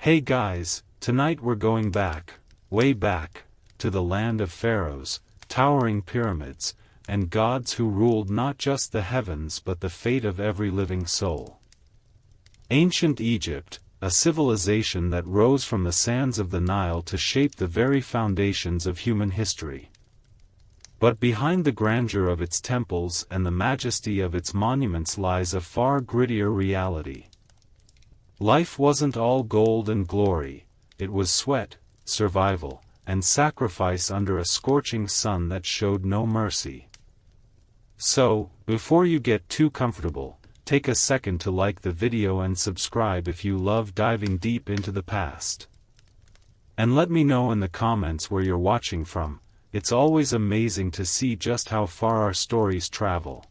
Hey guys, tonight we're going back, way back, to the land of pharaohs, towering pyramids, and gods who ruled not just the heavens but the fate of every living soul. Ancient Egypt, a civilization that rose from the sands of the Nile to shape the very foundations of human history. But behind the grandeur of its temples and the majesty of its monuments lies a far grittier reality. Life wasn't all gold and glory, it was sweat, survival, and sacrifice under a scorching sun that showed no mercy. So, before you get too comfortable, take a second to like the video and subscribe if you love diving deep into the past. And let me know in the comments where you're watching from. It's always amazing to see just how far our stories travel.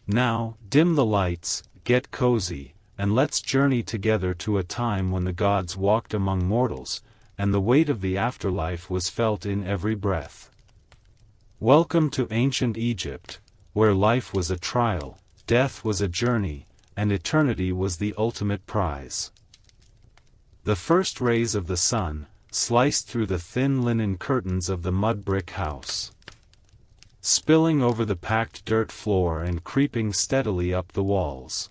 Now, dim the lights, get cozy, and let's journey together to a time when the gods walked among mortals, and the weight of the afterlife was felt in every breath. Welcome to ancient Egypt, where life was a trial, death was a journey, and eternity was the ultimate prize. The first rays of the sun sliced through the thin linen curtains of the mud brick house, spilling over the packed dirt floor and creeping steadily up the walls.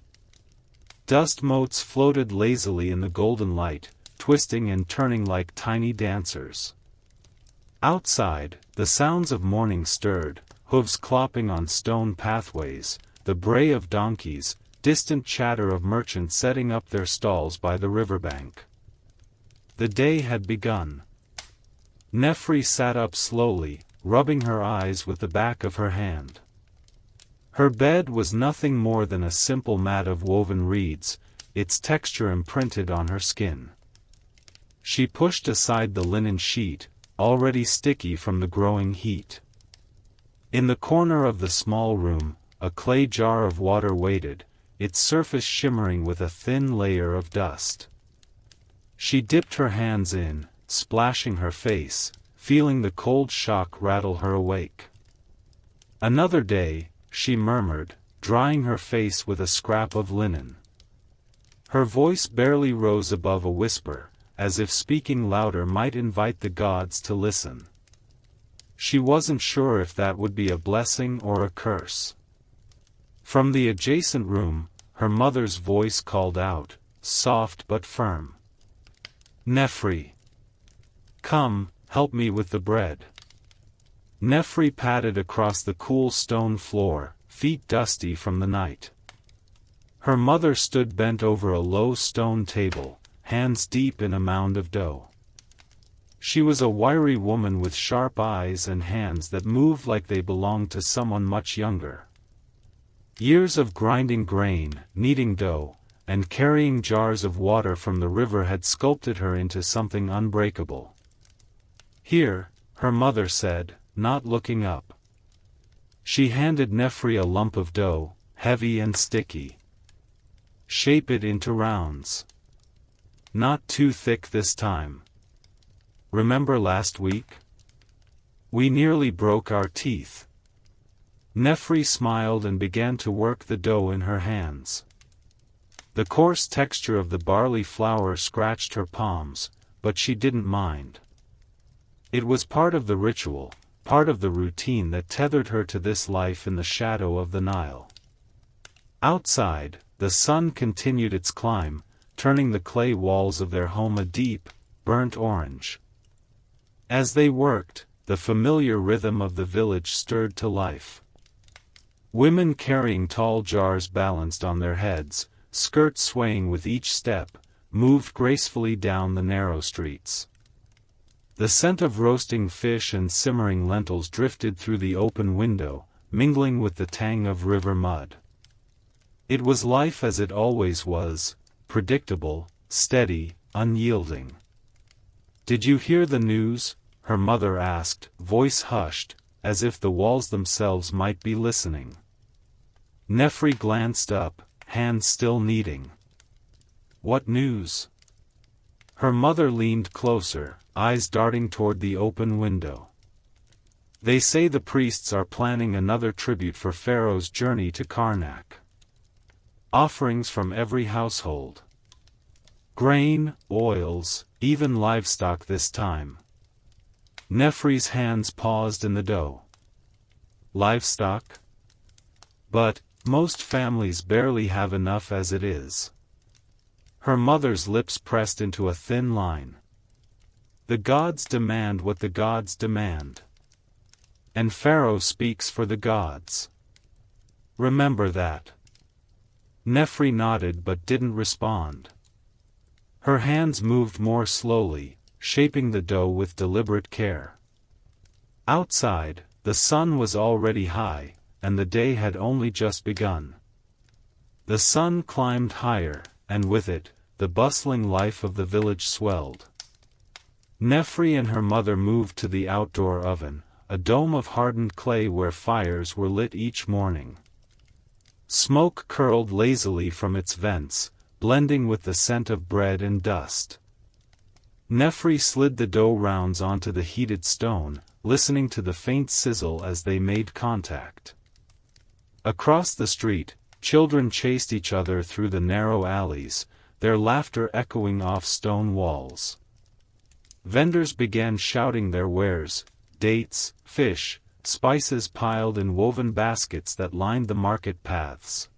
Dust motes floated lazily in the golden light, twisting and turning like tiny dancers. Outside, the sounds of morning stirred, hooves clopping on stone pathways, the bray of donkeys, distant chatter of merchants setting up their stalls by the riverbank. The day had begun. Nefri sat up slowly, rubbing her eyes with the back of her hand. Her bed was nothing more than a simple mat of woven reeds, its texture imprinted on her skin. She pushed aside the linen sheet, already sticky from the growing heat. In the corner of the small room, a clay jar of water waited, its surface shimmering with a thin layer of dust. She dipped her hands in, splashing her face, feeling the cold shock rattle her awake. "Another day," she murmured, drying her face with a scrap of linen. Her voice barely rose above a whisper, as if speaking louder might invite the gods to listen. She wasn't sure if that would be a blessing or a curse. From the adjacent room, her mother's voice called out, soft but firm. "Nefri. Come, help me with the bread." Nefri padded across the cool stone floor, feet dusty from the night. Her mother stood bent over a low stone table, hands deep in a mound of dough. She was a wiry woman with sharp eyes and hands that moved like they belonged to someone much younger. Years of grinding grain, kneading dough, and carrying jars of water from the river had sculpted her into something unbreakable. "Here," her mother said, not looking up. She handed Nefri a lump of dough, heavy and sticky. "Shape it into rounds. Not too thick this time. Remember last week? We nearly broke our teeth." Nefri smiled and began to work the dough in her hands. The coarse texture of the barley flour scratched her palms, but she didn't mind. It was part of the ritual, part of the routine that tethered her to this life in the shadow of the Nile. Outside, the sun continued its climb, turning the clay walls of their home a deep, burnt orange. As they worked, the familiar rhythm of the village stirred to life. Women carrying tall jars balanced on their heads, skirts swaying with each step, moved gracefully down the narrow streets. The scent of roasting fish and simmering lentils drifted through the open window, mingling with the tang of river mud. It was life as it always was, predictable, steady, unyielding. "Did you hear the news?" her mother asked, voice hushed, as if the walls themselves might be listening. Nefri glanced up, hands still kneading. "What news?" Her mother leaned closer, eyes darting toward the open window. "They say the priests are planning another tribute for Pharaoh's journey to Karnak. Offerings from every household." Grain, oils, even livestock this time. Nefri's hands paused in the dough. Livestock? But most families barely have enough as it is. Her mother's lips pressed into a thin line. The gods demand what the gods demand. And Pharaoh speaks for the gods. Remember that. Nefri nodded but didn't respond. Her hands moved more slowly, shaping the dough with deliberate care. Outside, the sun was already high, and the day had only just begun. The sun climbed higher, and with it, the bustling life of the village swelled. Nefri and her mother moved to the outdoor oven, a dome of hardened clay where fires were lit each morning. Smoke curled lazily from its vents, blending with the scent of bread and dust. Nefri slid the dough rounds onto the heated stone, listening to the faint sizzle as they made contact. Across the street, children chased each other through the narrow alleys, their laughter echoing off stone walls. Vendors began shouting their wares: dates, fish, spices piled in woven baskets that lined the market paths.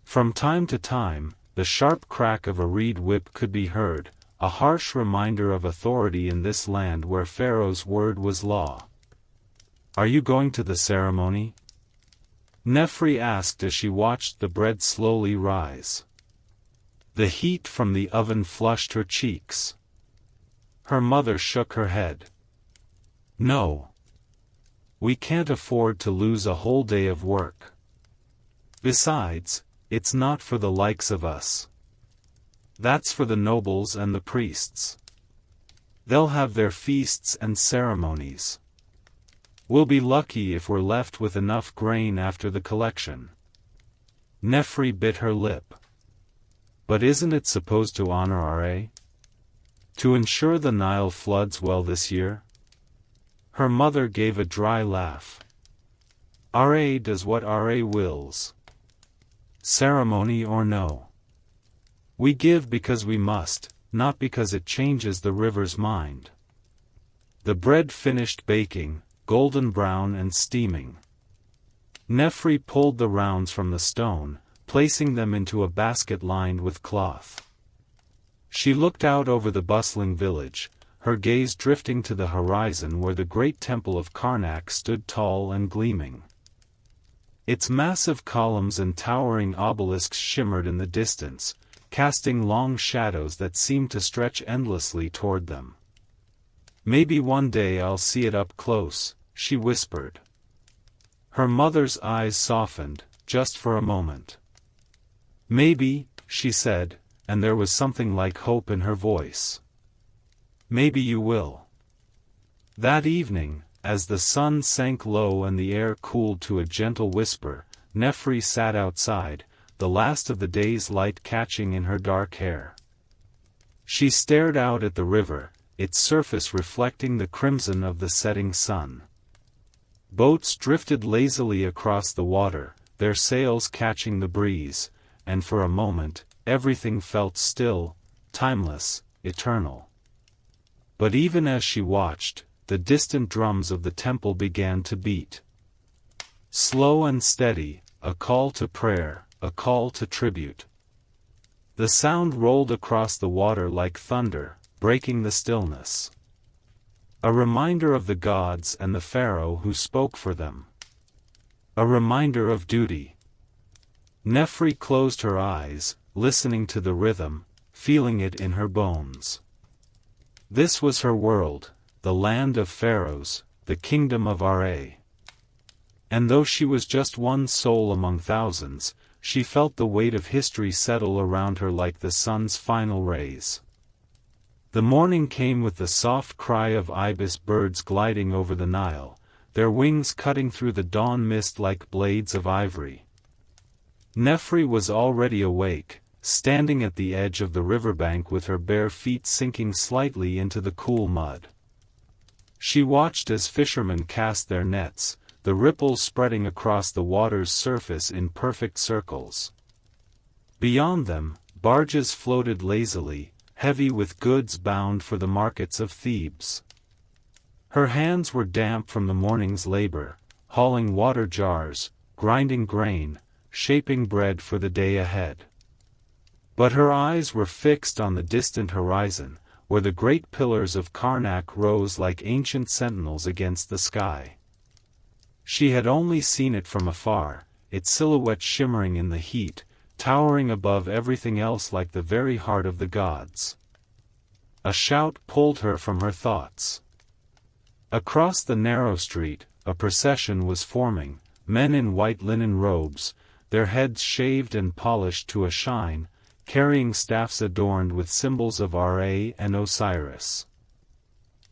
From time to time, the sharp crack of a reed whip could be heard, a harsh reminder of authority in this land where Pharaoh's word was law. "Are you going to the ceremony?" Nefri asked as she watched the bread slowly rise. The heat from the oven flushed her cheeks. Her mother shook her head. "No. We can't afford to lose a whole day of work. Besides, it's not for the likes of us. That's for the nobles and the priests. They'll have their feasts and ceremonies. We'll be lucky if we're left with enough grain after the collection." Nefri bit her lip. "But isn't it supposed to honor Ra? To ensure the Nile floods well this year?" Her mother gave a dry laugh. "Ra does what Ra wills. Ceremony or no. We give because we must, not because it changes the river's mind." The bread finished baking, golden brown and steaming. Nefri pulled the rounds from the stone, placing them into a basket lined with cloth. She looked out over the bustling village, her gaze drifting to the horizon where the great temple of Karnak stood tall and gleaming. Its massive columns and towering obelisks shimmered in the distance, casting long shadows that seemed to stretch endlessly toward them. "Maybe one day I'll see it up close," she whispered. Her mother's eyes softened, just for a moment. "Maybe," she said, and there was something like hope in her voice. "Maybe you will." That evening, as the sun sank low and the air cooled to a gentle whisper, Nefri sat outside, the last of the day's light catching in her dark hair. She stared out at the river, its surface reflecting the crimson of the setting sun. Boats drifted lazily across the water, their sails catching the breeze, and for a moment, everything felt still, timeless, eternal. But even as she watched, the distant drums of the temple began to beat. Slow and steady, a call to prayer, a call to tribute. The sound rolled across the water like thunder, breaking the stillness. A reminder of the gods and the pharaoh who spoke for them. A reminder of duty. Nefri closed her eyes, listening to the rhythm, feeling it in her bones. This was her world, the land of pharaohs, the kingdom of Ra. And though she was just one soul among thousands, she felt the weight of history settle around her like the sun's final rays. The morning came with the soft cry of ibis birds gliding over the Nile, their wings cutting through the dawn mist like blades of ivory. Nefri was already awake, standing at the edge of the riverbank with her bare feet sinking slightly into the cool mud. She watched as fishermen cast their nets, the ripples spreading across the water's surface in perfect circles. Beyond them, Barges floated lazily, heavy with goods bound for the markets of Thebes. Her hands were damp from the morning's labor, hauling water jars, grinding grain, shaping bread for the day ahead. But her eyes were fixed on the distant horizon, where the great pillars of Karnak rose like ancient sentinels against the sky. She had only seen it from afar, its silhouette shimmering in the heat, towering above everything else like the very heart of the gods. A shout pulled her from her thoughts. Across the narrow street, a procession was forming, men in white linen robes, their heads shaved and polished to a shine, carrying staffs adorned with symbols of Ra and Osiris.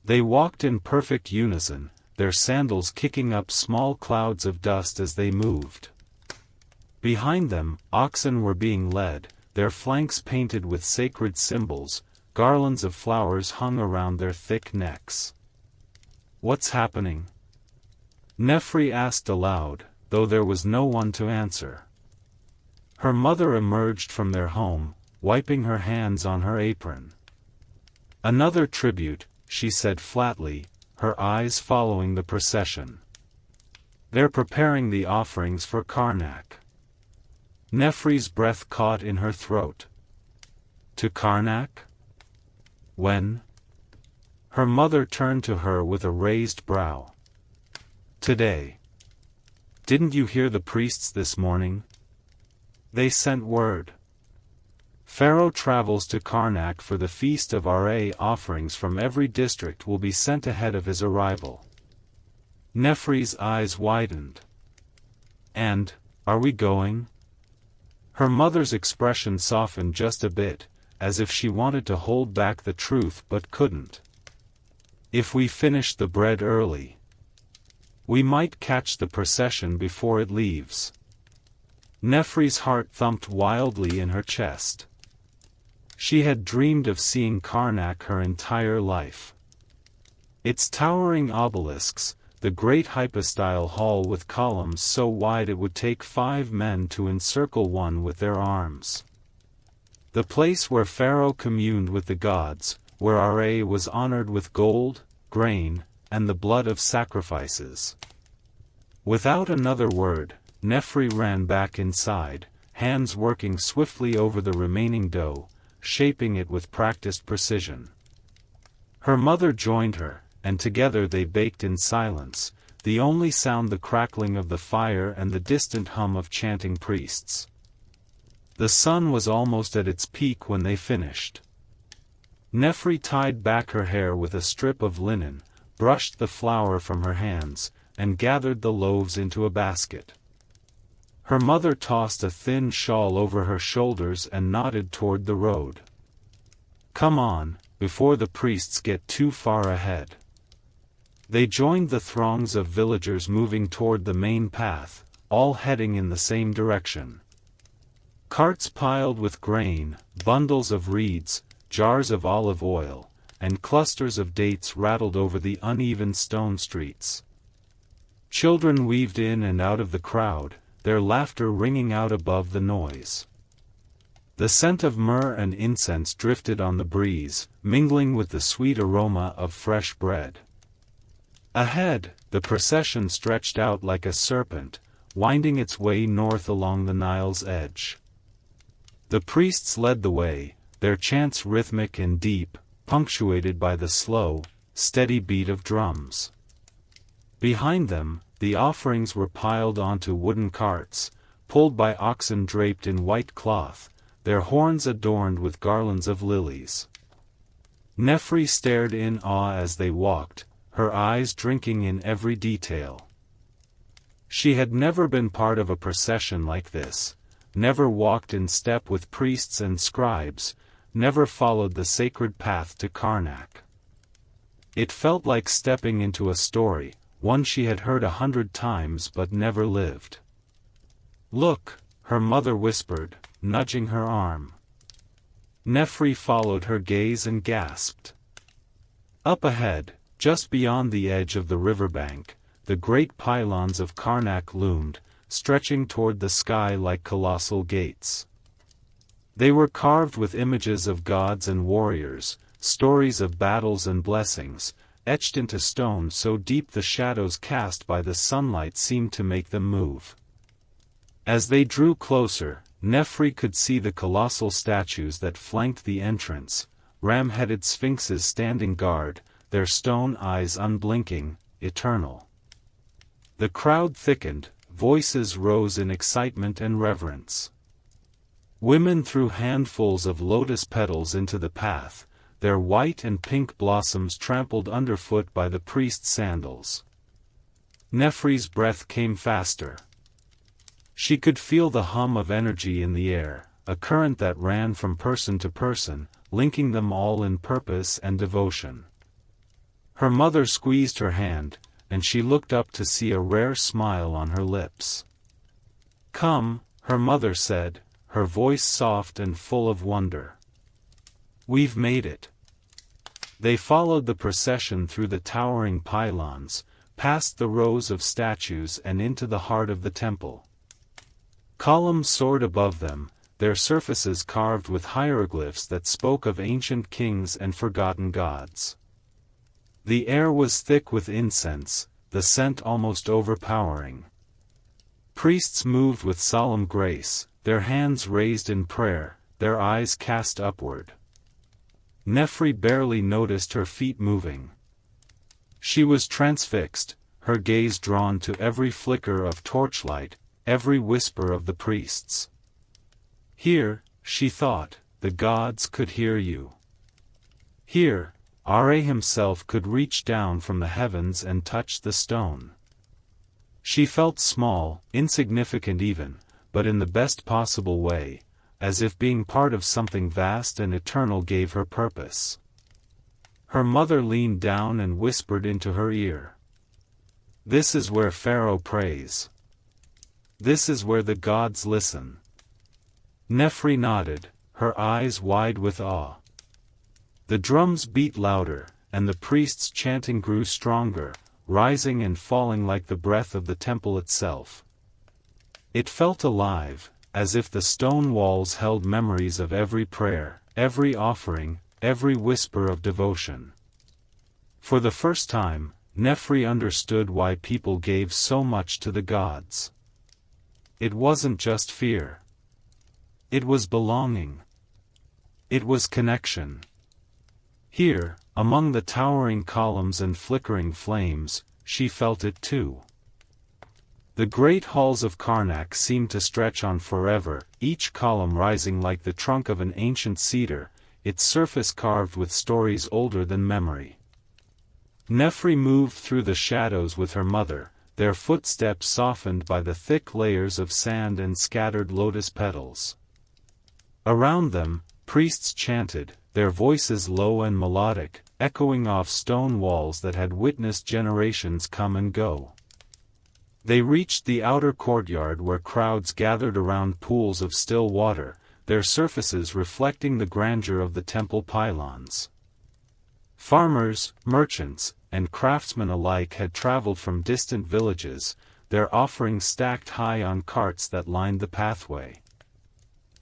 They walked in perfect unison, their sandals kicking up small clouds of dust as they moved. Behind them, oxen were being led, their flanks painted with sacred symbols, garlands of flowers hung around their thick necks. "What's happening?" Nefri asked aloud, though there was no one to answer. Her mother emerged from their home, wiping her hands on her apron. "Another tribute," she said flatly, her eyes following the procession. "They're preparing the offerings for Karnak." Nefri's breath caught in her throat. "To Karnak? When?" Her mother turned to her with a raised brow. "Today. Didn't you hear the priests this morning? They sent word. Pharaoh travels to Karnak for the feast of Ra. Offerings from every district will be sent ahead of his arrival." Nefri's eyes widened. "And, are we going?" Her mother's expression softened just a bit, as if she wanted to hold back the truth but couldn't. "If we finish the bread early, we might catch the procession before it leaves." Nefri's heart thumped wildly in her chest. She had dreamed of seeing Karnak her entire life. Its towering obelisks, the great hypostyle hall with columns so wide it would take 5 men to encircle one with their arms. The place where Pharaoh communed with the gods, where Ra was honored with gold, grain, and the blood of sacrifices. Without another word, Nefri ran back inside, hands working swiftly over the remaining dough, shaping it with practiced precision. Her mother joined her, and together they baked in silence, the only sound the crackling of the fire and the distant hum of chanting priests. The sun was almost at its peak when they finished. Nefri tied back her hair with a strip of linen, brushed the flour from her hands, and gathered the loaves into a basket. Her mother tossed a thin shawl over her shoulders and nodded toward the road. "Come on, before the priests get too far ahead." They joined the throngs of villagers moving toward the main path, all heading in the same direction. Carts piled with grain, bundles of reeds, jars of olive oil, and clusters of dates rattled over the uneven stone streets. Children weaved in and out of the crowd, their laughter ringing out above the noise. The scent of myrrh and incense drifted on the breeze, mingling with the sweet aroma of fresh bread. Ahead, the procession stretched out like a serpent, winding its way north along the Nile's edge. The priests led the way, their chants rhythmic and deep, punctuated by the slow, steady beat of drums. Behind them, the offerings were piled onto wooden carts, pulled by oxen draped in white cloth, their horns adorned with garlands of lilies. Nefri stared in awe as they walked, her eyes drinking in every detail. She had never been part of a procession like this, never walked in step with priests and scribes, never followed the sacred path to Karnak. It felt like stepping into a story, one she had heard 100 times but never lived. "Look," her mother whispered, nudging her arm. Nefri followed her gaze and gasped. Up ahead, just beyond the edge of the riverbank, the great pylons of Karnak loomed, stretching toward the sky like colossal gates. They were carved with images of gods and warriors, stories of battles and blessings, etched into stone so deep the shadows cast by the sunlight seemed to make them move. As they drew closer, Nefri could see the colossal statues that flanked the entrance, ram-headed sphinxes standing guard, their stone eyes unblinking, eternal. The crowd thickened, voices rose in excitement and reverence. Women threw handfuls of lotus petals into the path, their white and pink blossoms trampled underfoot by the priest's sandals. Nefri's breath came faster. She could feel the hum of energy in the air, a current that ran from person to person, linking them all in purpose and devotion. Her mother squeezed her hand, and she looked up to see a rare smile on her lips. "Come," her mother said, her voice soft and full of wonder. "We've made it." They followed the procession through the towering pylons, past the rows of statues and into the heart of the temple. Columns soared above them, their surfaces carved with hieroglyphs that spoke of ancient kings and forgotten gods. The air was thick with incense, the scent almost overpowering. Priests moved with solemn grace, their hands raised in prayer, their eyes cast upward. Nefri barely noticed her feet moving. She was transfixed, her gaze drawn to every flicker of torchlight, every whisper of the priests. Here, she thought, the gods could hear you. Here, Ra himself could reach down from the heavens and touch the stone. She felt small, insignificant even, but in the best possible way, as if being part of something vast and eternal gave her purpose. Her mother leaned down and whispered into her ear. "This is where Pharaoh prays. This is where the gods listen." Nefri nodded, her eyes wide with awe. The drums beat louder, and the priests' chanting grew stronger, rising and falling like the breath of the temple itself. It felt alive, as if the stone walls held memories of every prayer, every offering, every whisper of devotion. For the first time, Nefri understood why people gave so much to the gods. It wasn't just fear. It was belonging. It was connection. Here, among the towering columns and flickering flames, she felt it too. The great halls of Karnak seemed to stretch on forever, each column rising like the trunk of an ancient cedar, its surface carved with stories older than memory. Nefri moved through the shadows with her mother, their footsteps softened by the thick layers of sand and scattered lotus petals. Around them, priests chanted, their voices low and melodic, echoing off stone walls that had witnessed generations come and go. They reached the outer courtyard where crowds gathered around pools of still water, their surfaces reflecting the grandeur of the temple pylons. Farmers, merchants, and craftsmen alike had traveled from distant villages, their offerings stacked high on carts that lined the pathway.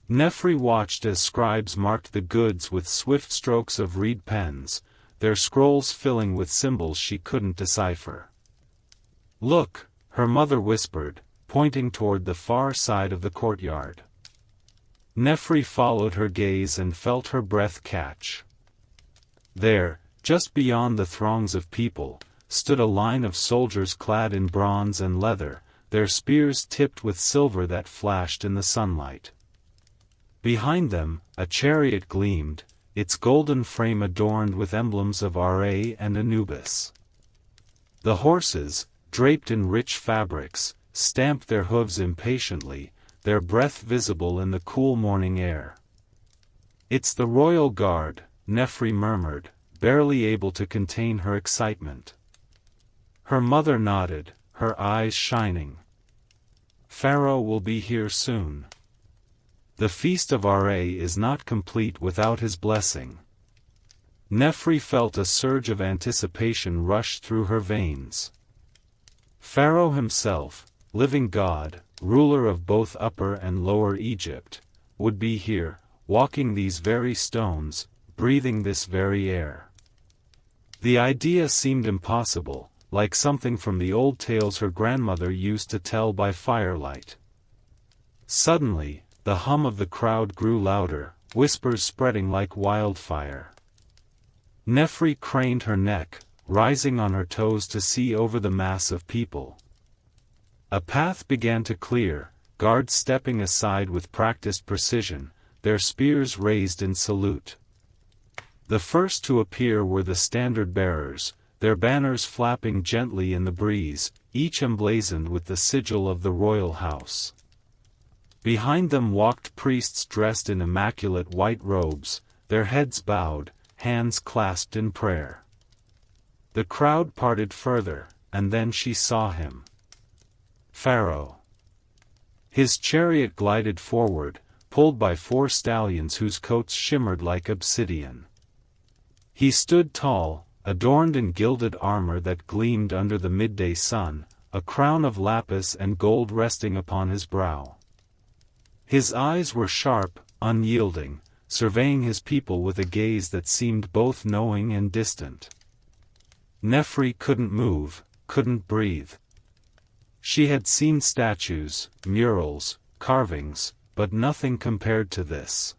Nefri watched as scribes marked the goods with swift strokes of reed pens, their scrolls filling with symbols she couldn't decipher. "Look," her mother whispered, pointing toward the far side of the courtyard. Nefri followed her gaze and felt her breath catch. There, just beyond the throngs of people, stood a line of soldiers clad in bronze and leather, their spears tipped with silver that flashed in the sunlight. Behind them, a chariot gleamed, its golden frame adorned with emblems of Ra and Anubis. The horses, draped in rich fabrics, stamped their hooves impatiently, their breath visible in the cool morning air. "It's the royal guard," Nefri murmured, barely able to contain her excitement. Her mother nodded, her eyes shining. "Pharaoh will be here soon. The feast of Ra is not complete without his blessing." Nefri felt a surge of anticipation rush through her veins. Pharaoh himself, living god, ruler of both Upper and Lower Egypt, would be here, walking these very stones, breathing this very air. The idea seemed impossible, like something from the old tales her grandmother used to tell by firelight. Suddenly, the hum of the crowd grew louder, whispers spreading like wildfire. Nefri craned her neck, rising on her toes to see over the mass of people. A path began to clear, guards stepping aside with practiced precision, their spears raised in salute. The first to appear were the standard-bearers, their banners flapping gently in the breeze, each emblazoned with the sigil of the royal house. Behind them walked priests dressed in immaculate white robes, their heads bowed, hands clasped in prayer. The crowd parted further, and then she saw him. Pharaoh. His chariot glided forward, pulled by 4 stallions whose coats shimmered like obsidian. He stood tall, adorned in gilded armor that gleamed under the midday sun, a crown of lapis and gold resting upon his brow. His eyes were sharp, unyielding, surveying his people with a gaze that seemed both knowing and distant. Nefri couldn't move, couldn't breathe. She had seen statues, murals, carvings, but nothing compared to this.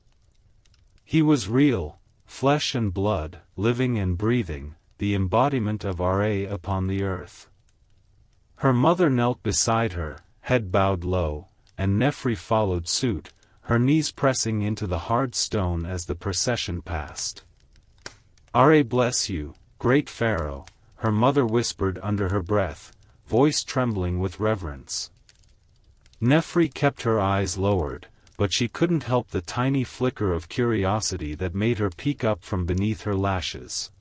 He was real, flesh and blood, living and breathing, the embodiment of Ra upon the earth. Her mother knelt beside her, head bowed low, and Nefri followed suit, her knees pressing into the hard stone as the procession passed. Ra bless you, great Pharaoh, her mother whispered under her breath, voice trembling with reverence. Nefri kept her eyes lowered, but she couldn't help the tiny flicker of curiosity that made her peek up from beneath her lashes.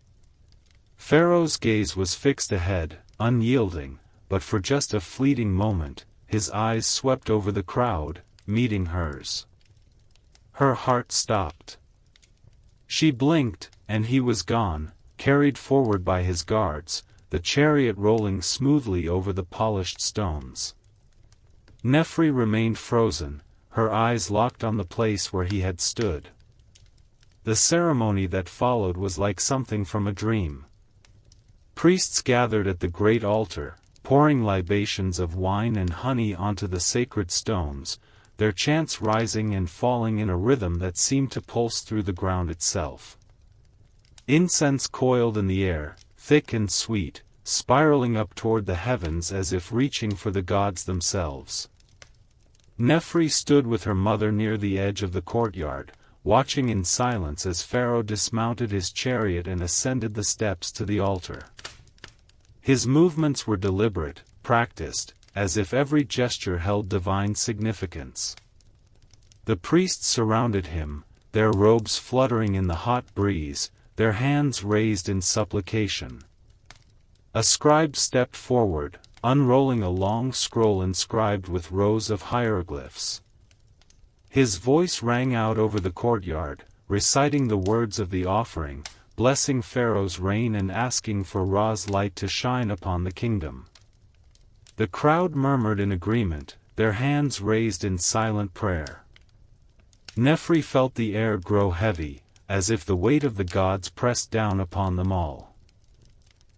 Pharaoh's gaze was fixed ahead, unyielding, but for just a fleeting moment, his eyes swept over the crowd, meeting hers. Her heart stopped. She blinked, and he was gone, carried forward by his guards, the chariot rolling smoothly over the polished stones. Nefri remained frozen, her eyes locked on the place where he had stood. The ceremony that followed was like something from a dream. Priests gathered at the great altar, pouring libations of wine and honey onto the sacred stones, their chants rising and falling in a rhythm that seemed to pulse through the ground itself. Incense coiled in the air, thick and sweet, spiraling up toward the heavens as if reaching for the gods themselves. Nefri stood with her mother near the edge of the courtyard, watching in silence as Pharaoh dismounted his chariot and ascended the steps to the altar. His movements were deliberate, practiced, as if every gesture held divine significance. The priests surrounded him, their robes fluttering in the hot breeze, their hands raised in supplication. A scribe stepped forward, unrolling a long scroll inscribed with rows of hieroglyphs. His voice rang out over the courtyard, reciting the words of the offering, blessing Pharaoh's reign and asking for Ra's light to shine upon the kingdom. The crowd murmured in agreement, their hands raised in silent prayer. Nefri felt the air grow heavy, as if the weight of the gods pressed down upon them all.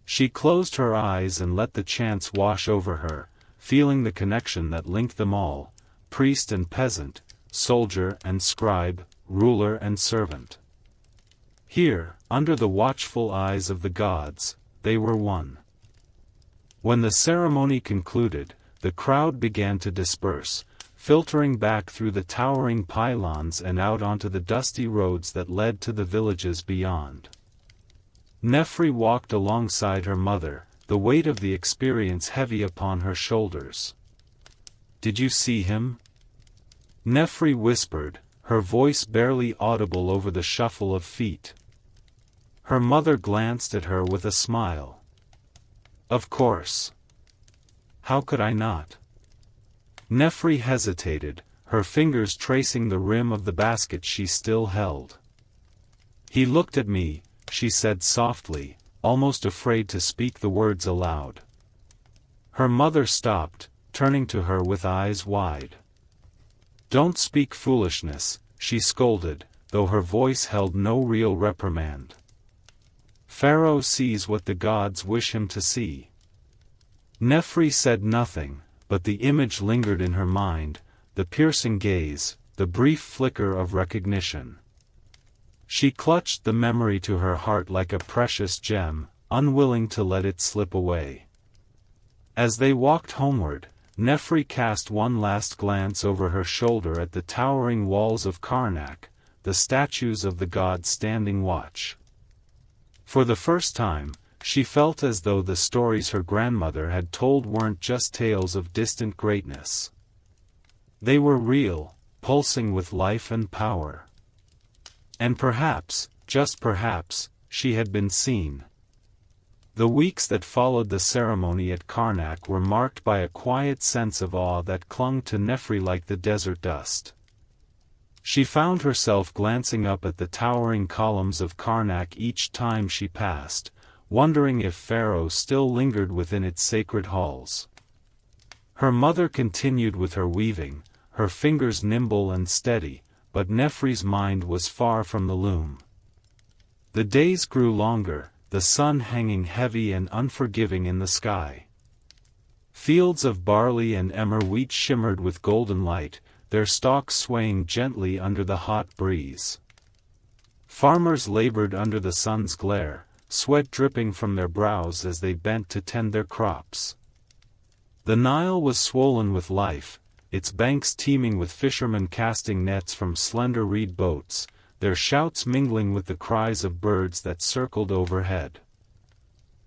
She closed her eyes and let the chants wash over her, feeling the connection that linked them all, priest and peasant, soldier and scribe, ruler and servant. Here, under the watchful eyes of the gods, they were one. When the ceremony concluded, the crowd began to disperse, filtering back through the towering pylons and out onto the dusty roads that led to the villages beyond. Nefri walked alongside her mother, the weight of the experience heavy upon her shoulders. "Did you see him?" Nefri whispered, her voice barely audible over the shuffle of feet. Her mother glanced at her with a smile. "Of course. How could I not?" Nefri hesitated, her fingers tracing the rim of the basket she still held. "He looked at me," she said softly, almost afraid to speak the words aloud. Her mother stopped, turning to her with eyes wide. "Don't speak foolishness," she scolded, though her voice held no real reprimand. "Pharaoh sees what the gods wish him to see." Nefri said nothing, but the image lingered in her mind, the piercing gaze, the brief flicker of recognition. She clutched the memory to her heart like a precious gem, unwilling to let it slip away. As they walked homeward, Nefri cast one last glance over her shoulder at the towering walls of Karnak, the statues of the gods standing watch. For the first time, she felt as though the stories her grandmother had told weren't just tales of distant greatness. They were real, pulsing with life and power. And perhaps, just perhaps, she had been seen. The weeks that followed the ceremony at Karnak were marked by a quiet sense of awe that clung to Nefri like the desert dust. She found herself glancing up at the towering columns of Karnak each time she passed, wondering if Pharaoh still lingered within its sacred halls. Her mother continued with her weaving, her fingers nimble and steady, but Nefri's mind was far from the loom. The days grew longer, the sun hanging heavy and unforgiving in the sky. Fields of barley and emmer wheat shimmered with golden light, their stalks swaying gently under the hot breeze. Farmers labored under the sun's glare, sweat dripping from their brows as they bent to tend their crops. The Nile was swollen with life, its banks teeming with fishermen casting nets from slender reed boats, their shouts mingling with the cries of birds that circled overhead.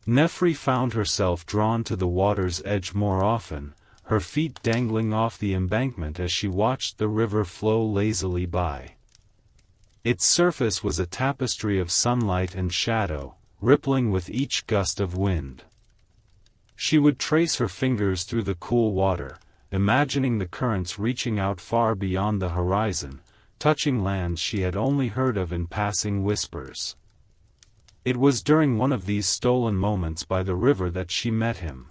Nefri found herself drawn to the water's edge more often, her feet dangling off the embankment as she watched the river flow lazily by. Its surface was a tapestry of sunlight and shadow, rippling with each gust of wind. She would trace her fingers through the cool water, imagining the currents reaching out far beyond the horizon, touching lands she had only heard of in passing whispers. It was during one of these stolen moments by the river that she met him.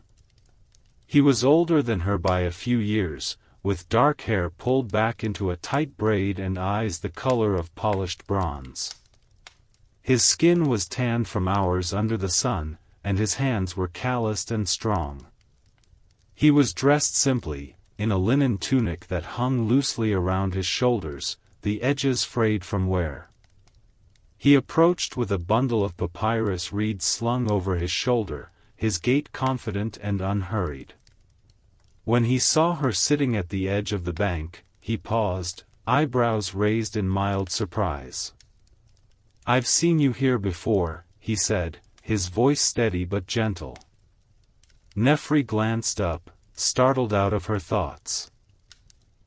He was older than her by a few years, with dark hair pulled back into a tight braid and eyes the color of polished bronze. His skin was tanned from hours under the sun, and his hands were calloused and strong. He was dressed simply, in a linen tunic that hung loosely around his shoulders, the edges frayed from wear. He approached with a bundle of papyrus reeds slung over his shoulder, his gait confident and unhurried. When he saw her sitting at the edge of the bank, he paused, eyebrows raised in mild surprise. "I've seen you here before," he said, his voice steady but gentle. Nefri glanced up, startled out of her thoughts.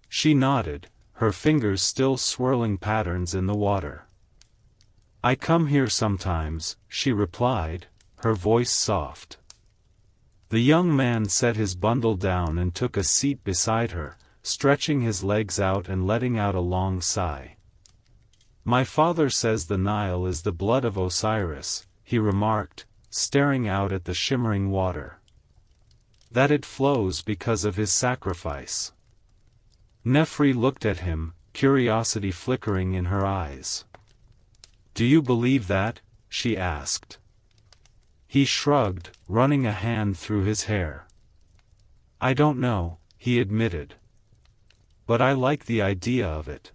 She nodded, her fingers still swirling patterns in the water. "I come here sometimes," she replied, her voice soft. The young man set his bundle down and took a seat beside her, stretching his legs out and letting out a long sigh. "My father says the Nile is the blood of Osiris," he remarked, staring out at the shimmering water. "That it flows because of his sacrifice." Nefri looked at him, curiosity flickering in her eyes. "Do you believe that?" she asked. He shrugged, running a hand through his hair. "I don't know," he admitted. "But I like the idea of it.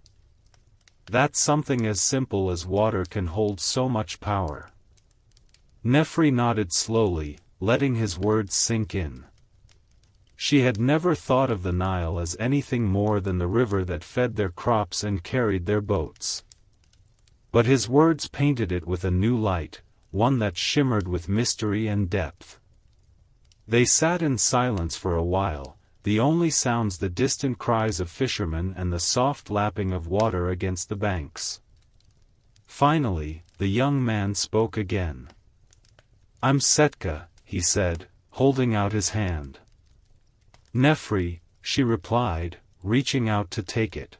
That something as simple as water can hold so much power." Nefri nodded slowly, letting his words sink in. She had never thought of the Nile as anything more than the river that fed their crops and carried their boats. But his words painted it with a new light, one that shimmered with mystery and depth. They sat in silence for a while, the only sounds the distant cries of fishermen and the soft lapping of water against the banks. Finally, the young man spoke again. "I'm Setka," he said, holding out his hand. "Nefri," she replied, reaching out to take it.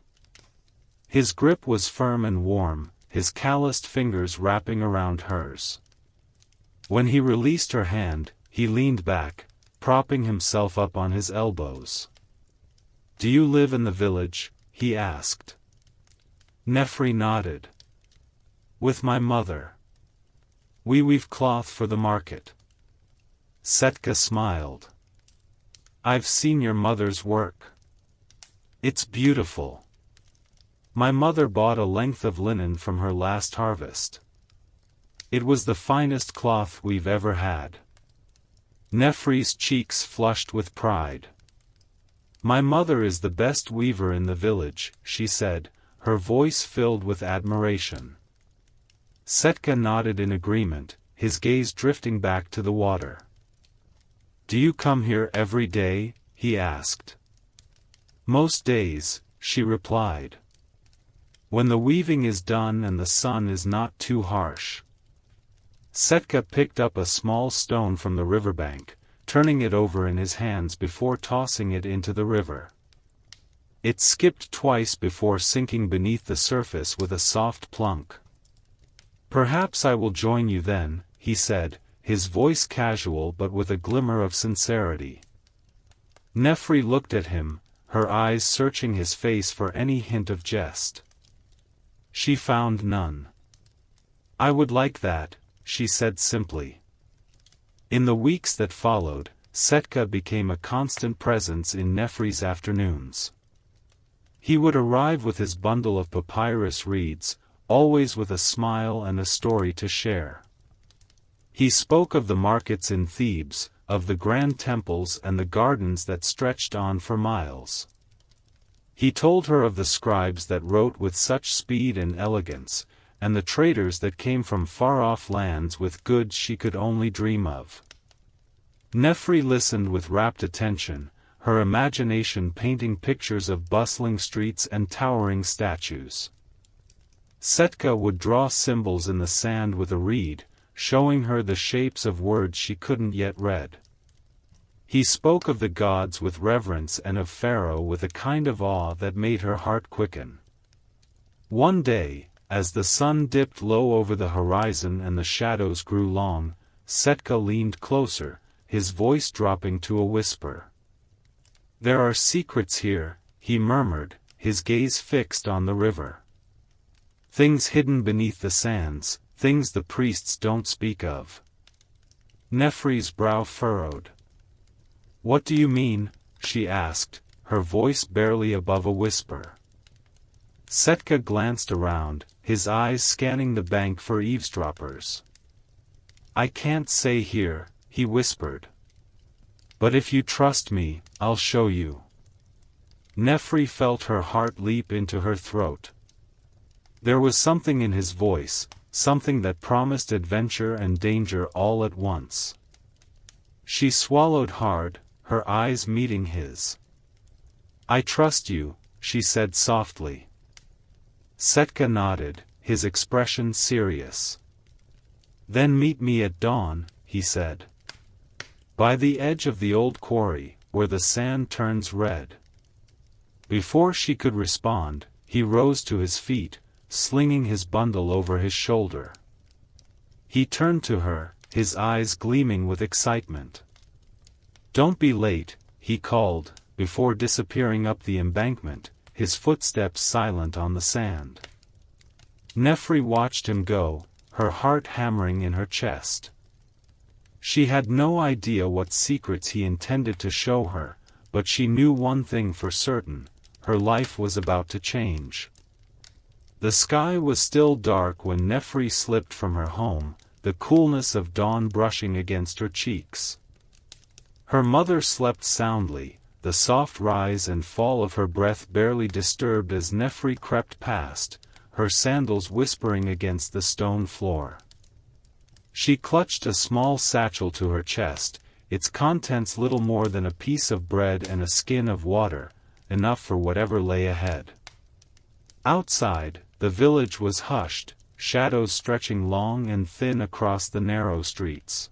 His grip was firm and warm, his calloused fingers wrapping around hers. When he released her hand, he leaned back, propping himself up on his elbows. "Do you live in the village?" he asked. Nefri nodded. With my mother. We weave cloth for the market. Setka smiled. I've seen your mother's work. It's beautiful. My mother bought a length of linen from her last harvest. It was the finest cloth we've ever had. Nefri's cheeks flushed with pride. My mother is the best weaver in the village, she said, her voice filled with admiration. Setka nodded in agreement, his gaze drifting back to the water. Do you come here every day? He asked. Most days, she replied. When the weaving is done and the sun is not too harsh. Setka picked up a small stone from the riverbank, turning it over in his hands before tossing it into the river. It skipped twice before sinking beneath the surface with a soft plunk. Perhaps I will join you then, he said, his voice casual but with a glimmer of sincerity. Nefri looked at him, her eyes searching his face for any hint of jest. She found none. I would like that, she said simply. In the weeks that followed, Setka became a constant presence in Nefri's afternoons. He would arrive with his bundle of papyrus reeds, always with a smile and a story to share. He spoke of the markets in Thebes, of the grand temples and the gardens that stretched on for miles. He told her of the scribes that wrote with such speed and elegance, and the traders that came from far-off lands with goods she could only dream of. Nefri listened with rapt attention, her imagination painting pictures of bustling streets and towering statues. Setka would draw symbols in the sand with a reed, showing her the shapes of words she couldn't yet read. He spoke of the gods with reverence and of Pharaoh with a kind of awe that made her heart quicken. One day, as the sun dipped low over the horizon and the shadows grew long, Setka leaned closer, his voice dropping to a whisper. There are secrets here, he murmured, his gaze fixed on the river. Things hidden beneath the sands, things the priests don't speak of. Nefri's brow furrowed. What do you mean? She asked, her voice barely above a whisper. Setka glanced around, his eyes scanning the bank for eavesdroppers. I can't say here, he whispered. But if you trust me, I'll show you. Nefri felt her heart leap into her throat. There was something in his voice, something that promised adventure and danger all at once. She swallowed hard, her eyes meeting his. I trust you, she said softly. Setka nodded, his expression serious. Then meet me at dawn, he said. By the edge of the old quarry, where the sand turns red. Before she could respond, he rose to his feet, slinging his bundle over his shoulder. He turned to her, his eyes gleaming with excitement. Don't be late, he called, before disappearing up the embankment, his footsteps silent on the sand. Nefri watched him go, her heart hammering in her chest. She had no idea what secrets he intended to show her, but she knew one thing for certain, her life was about to change. The sky was still dark when Nefri slipped from her home, the coolness of dawn brushing against her cheeks. Her mother slept soundly, the soft rise and fall of her breath barely disturbed as Nefri crept past, her sandals whispering against the stone floor. She clutched a small satchel to her chest, its contents little more than a piece of bread and a skin of water, enough for whatever lay ahead. Outside, the village was hushed, shadows stretching long and thin across the narrow streets.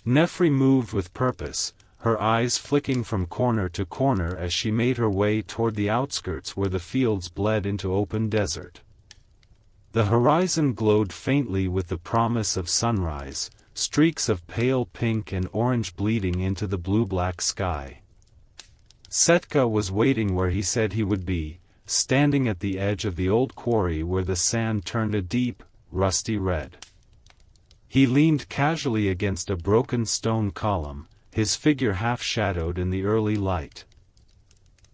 Nefri moved with purpose, her eyes flicking from corner to corner as she made her way toward the outskirts where the fields bled into open desert. The horizon glowed faintly with the promise of sunrise, streaks of pale pink and orange bleeding into the blue-black sky. Setka was waiting where he said he would be, standing at the edge of the old quarry where the sand turned a deep, rusty red. He leaned casually against a broken stone column, his figure half-shadowed in the early light.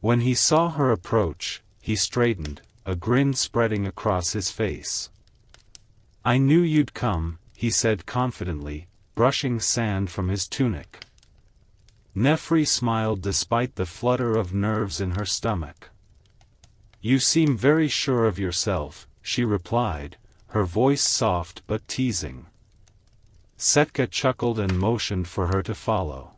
When he saw her approach, he straightened, a grin spreading across his face. "I knew you'd come," he said confidently, brushing sand from his tunic. Nefri smiled despite the flutter of nerves in her stomach. "You seem very sure of yourself," she replied, her voice soft but teasing. Setka chuckled and motioned for her to follow.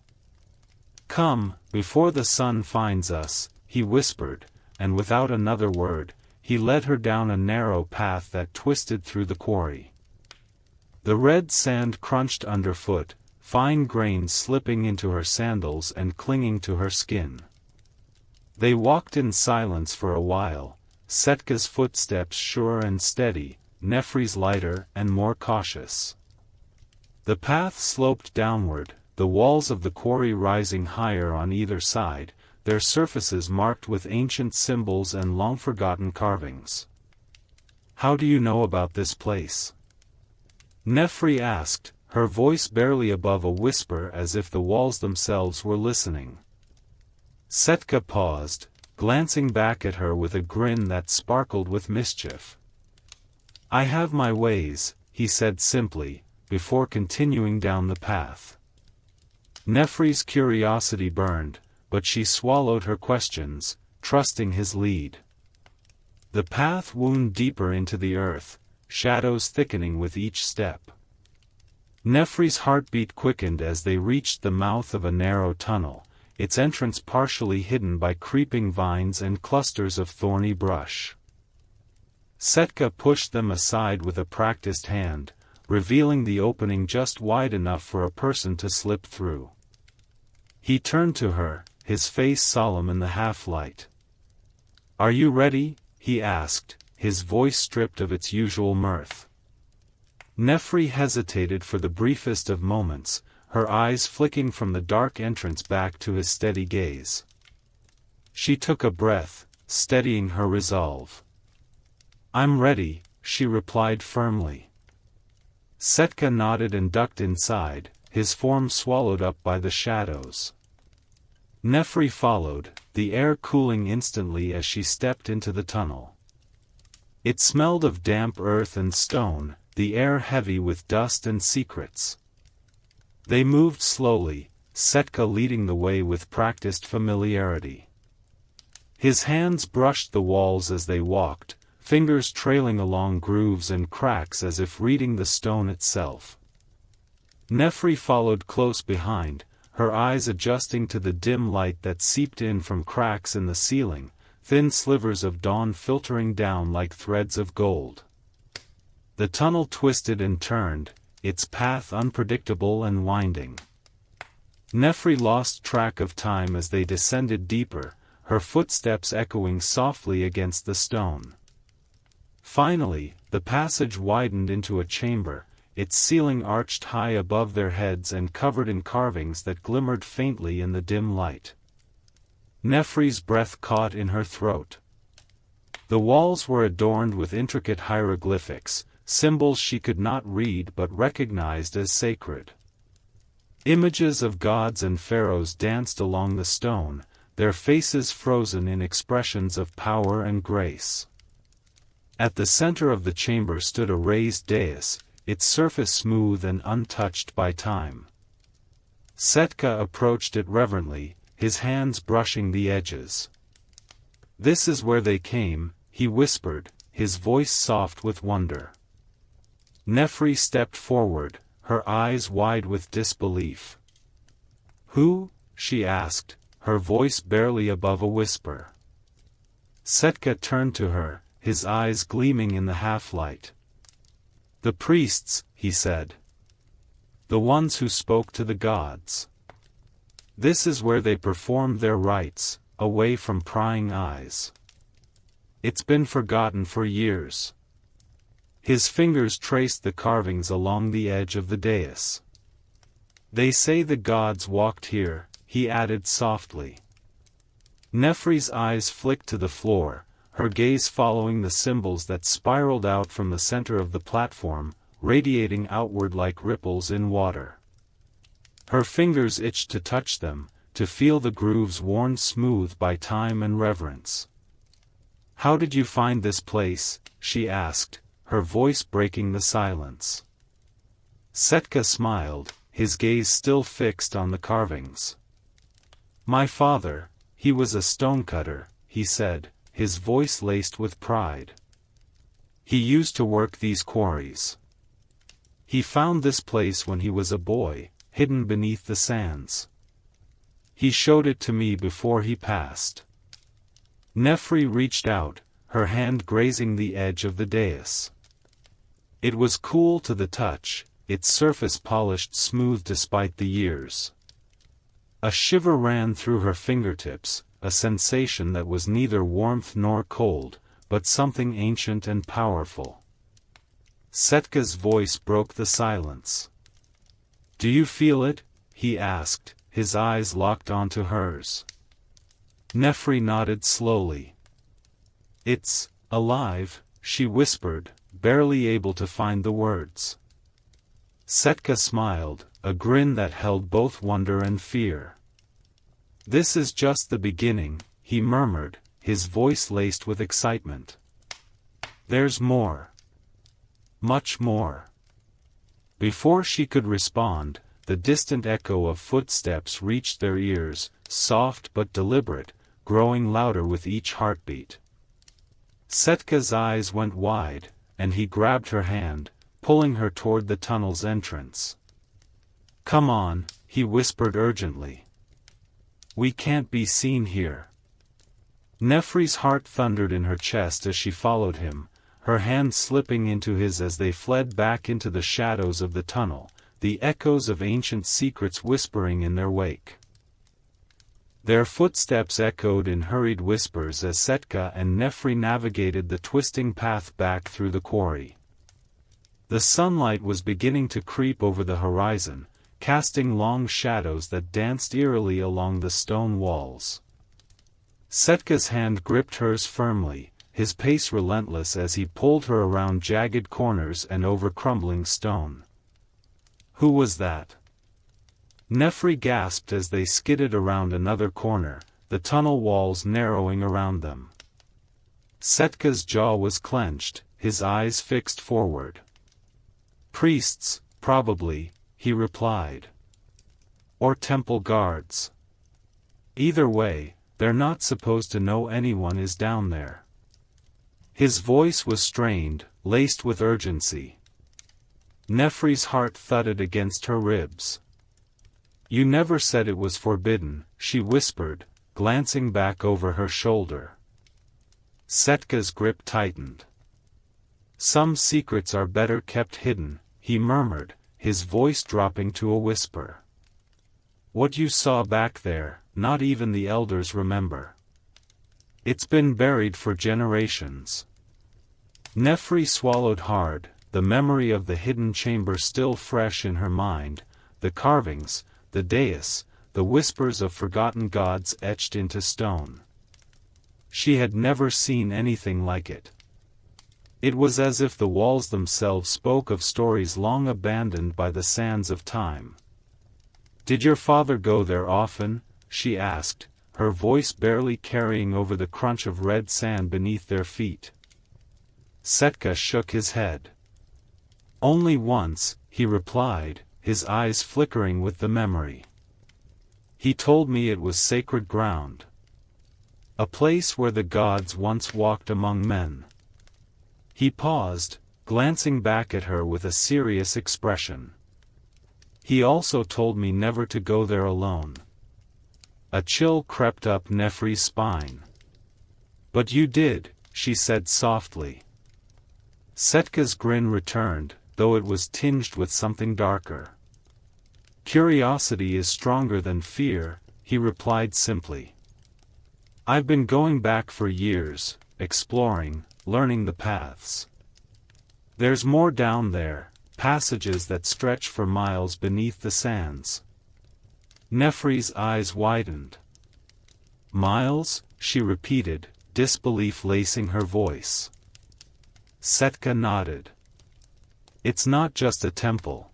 "Come, before the sun finds us," he whispered, and without another word, he led her down a narrow path that twisted through the quarry. The red sand crunched underfoot, fine grains slipping into her sandals and clinging to her skin. They walked in silence for a while, Setka's footsteps sure and steady, Nefri's lighter and more cautious. The path sloped downward, the walls of the quarry rising higher on either side, their surfaces marked with ancient symbols and long-forgotten carvings. "How do you know about this place?" Nefri asked, her voice barely above a whisper as if the walls themselves were listening. Setka paused, glancing back at her with a grin that sparkled with mischief. "I have my ways," he said simply, before continuing down the path. Nefri's curiosity burned, but she swallowed her questions, trusting his lead. The path wound deeper into the earth, shadows thickening with each step. Nefri's heartbeat quickened as they reached the mouth of a narrow tunnel, its entrance partially hidden by creeping vines and clusters of thorny brush. Setka pushed them aside with a practiced hand, revealing the opening just wide enough for a person to slip through. He turned to her, his face solemn in the half-light. "Are you ready?" he asked, his voice stripped of its usual mirth. Nefri hesitated for the briefest of moments, her eyes flicking from the dark entrance back to his steady gaze. She took a breath, steadying her resolve. "I'm ready," she replied firmly. Setka nodded and ducked inside, his form swallowed up by the shadows. Nefri followed, the air cooling instantly as she stepped into the tunnel. It smelled of damp earth and stone, the air heavy with dust and secrets. They moved slowly, Setka leading the way with practiced familiarity. His hands brushed the walls as they walked, fingers trailing along grooves and cracks as if reading the stone itself. Nefri followed close behind, her eyes adjusting to the dim light that seeped in from cracks in the ceiling, thin slivers of dawn filtering down like threads of gold. The tunnel twisted and turned, its path unpredictable and winding. Nefri lost track of time as they descended deeper, her footsteps echoing softly against the stone. Finally, the passage widened into a chamber, its ceiling arched high above their heads and covered in carvings that glimmered faintly in the dim light. Nefri's breath caught in her throat. The walls were adorned with intricate hieroglyphics, symbols she could not read but recognized as sacred. Images of gods and pharaohs danced along the stone, their faces frozen in expressions of power and grace. At the center of the chamber stood a raised dais, its surface smooth and untouched by time. Setka approached it reverently, his hands brushing the edges. "This is where they came," he whispered, his voice soft with wonder. Nefri stepped forward, her eyes wide with disbelief. "Who?" she asked, her voice barely above a whisper. Setka turned to her, his eyes gleaming in the half-light. "The priests," he said. "The ones who spoke to the gods. This is where they performed their rites, away from prying eyes. It's been forgotten for years." His fingers traced the carvings along the edge of the dais. "They say the gods walked here," he added softly. Nefri's eyes flicked to the floor, her gaze following the symbols that spiraled out from the center of the platform, radiating outward like ripples in water. Her fingers itched to touch them, to feel the grooves worn smooth by time and reverence. "How did you find this place?" she asked, her voice breaking the silence. Setka smiled, his gaze still fixed on the carvings. "My father, he was a stonecutter," he said, his voice laced with pride. "He used to work these quarries. He found this place when he was a boy, hidden beneath the sands. He showed it to me before he passed." Nefri reached out, her hand grazing the edge of the dais. It was cool to the touch, its surface polished smooth despite the years. A shiver ran through her fingertips, a sensation that was neither warmth nor cold, but something ancient and powerful. Setka's voice broke the silence. "Do you feel it?" he asked, his eyes locked onto hers. Nefri nodded slowly. "It's alive," she whispered, barely able to find the words. Setka smiled, a grin that held both wonder and fear. "This is just the beginning," he murmured, his voice laced with excitement. "There's more. Much more." Before she could respond, the distant echo of footsteps reached their ears, soft but deliberate, growing louder with each heartbeat. Setka's eyes went wide, and he grabbed her hand, pulling her toward the tunnel's entrance. "Come on," he whispered urgently. "We can't be seen here." Nefri's heart thundered in her chest as she followed him, her hand slipping into his as they fled back into the shadows of the tunnel, the echoes of ancient secrets whispering in their wake. Their footsteps echoed in hurried whispers as Setka and Nefri navigated the twisting path back through the quarry. The sunlight was beginning to creep over the horizon, casting long shadows that danced eerily along the stone walls. Setka's hand gripped hers firmly, his pace relentless as he pulled her around jagged corners and over crumbling stone. "Who was that?" Nefri gasped as they skidded around another corner, the tunnel walls narrowing around them. Setka's jaw was clenched, his eyes fixed forward. "Priests, probably," he replied. "Or temple guards. Either way, they're not supposed to know anyone is down there." His voice was strained, laced with urgency. Nefri's heart thudded against her ribs. "You never said it was forbidden," she whispered, glancing back over her shoulder. Setka's grip tightened. "Some secrets are better kept hidden," he murmured, his voice dropping to a whisper. "What you saw back there, not even the elders remember. It's been buried for generations." Nefri swallowed hard, the memory of the hidden chamber still fresh in her mind, the carvings, the dais, the whispers of forgotten gods etched into stone. She had never seen anything like it. It was as if the walls themselves spoke of stories long abandoned by the sands of time. "Did your father go there often?" she asked, her voice barely carrying over the crunch of red sand beneath their feet. Setka shook his head. "Only once," he replied, his eyes flickering with the memory. "He told me it was sacred ground. A place where the gods once walked among men." He paused, glancing back at her with a serious expression. "He also told me never to go there alone." A chill crept up Nefri's spine. "But you did," she said softly. Setka's grin returned, though it was tinged with something darker. "Curiosity is stronger than fear," he replied simply. "I've been going back for years, exploring, learning the paths. There's more down there, passages that stretch for miles beneath the sands." Nefri's eyes widened. "Miles?" she repeated, disbelief lacing her voice. Setka nodded. It's not just a temple.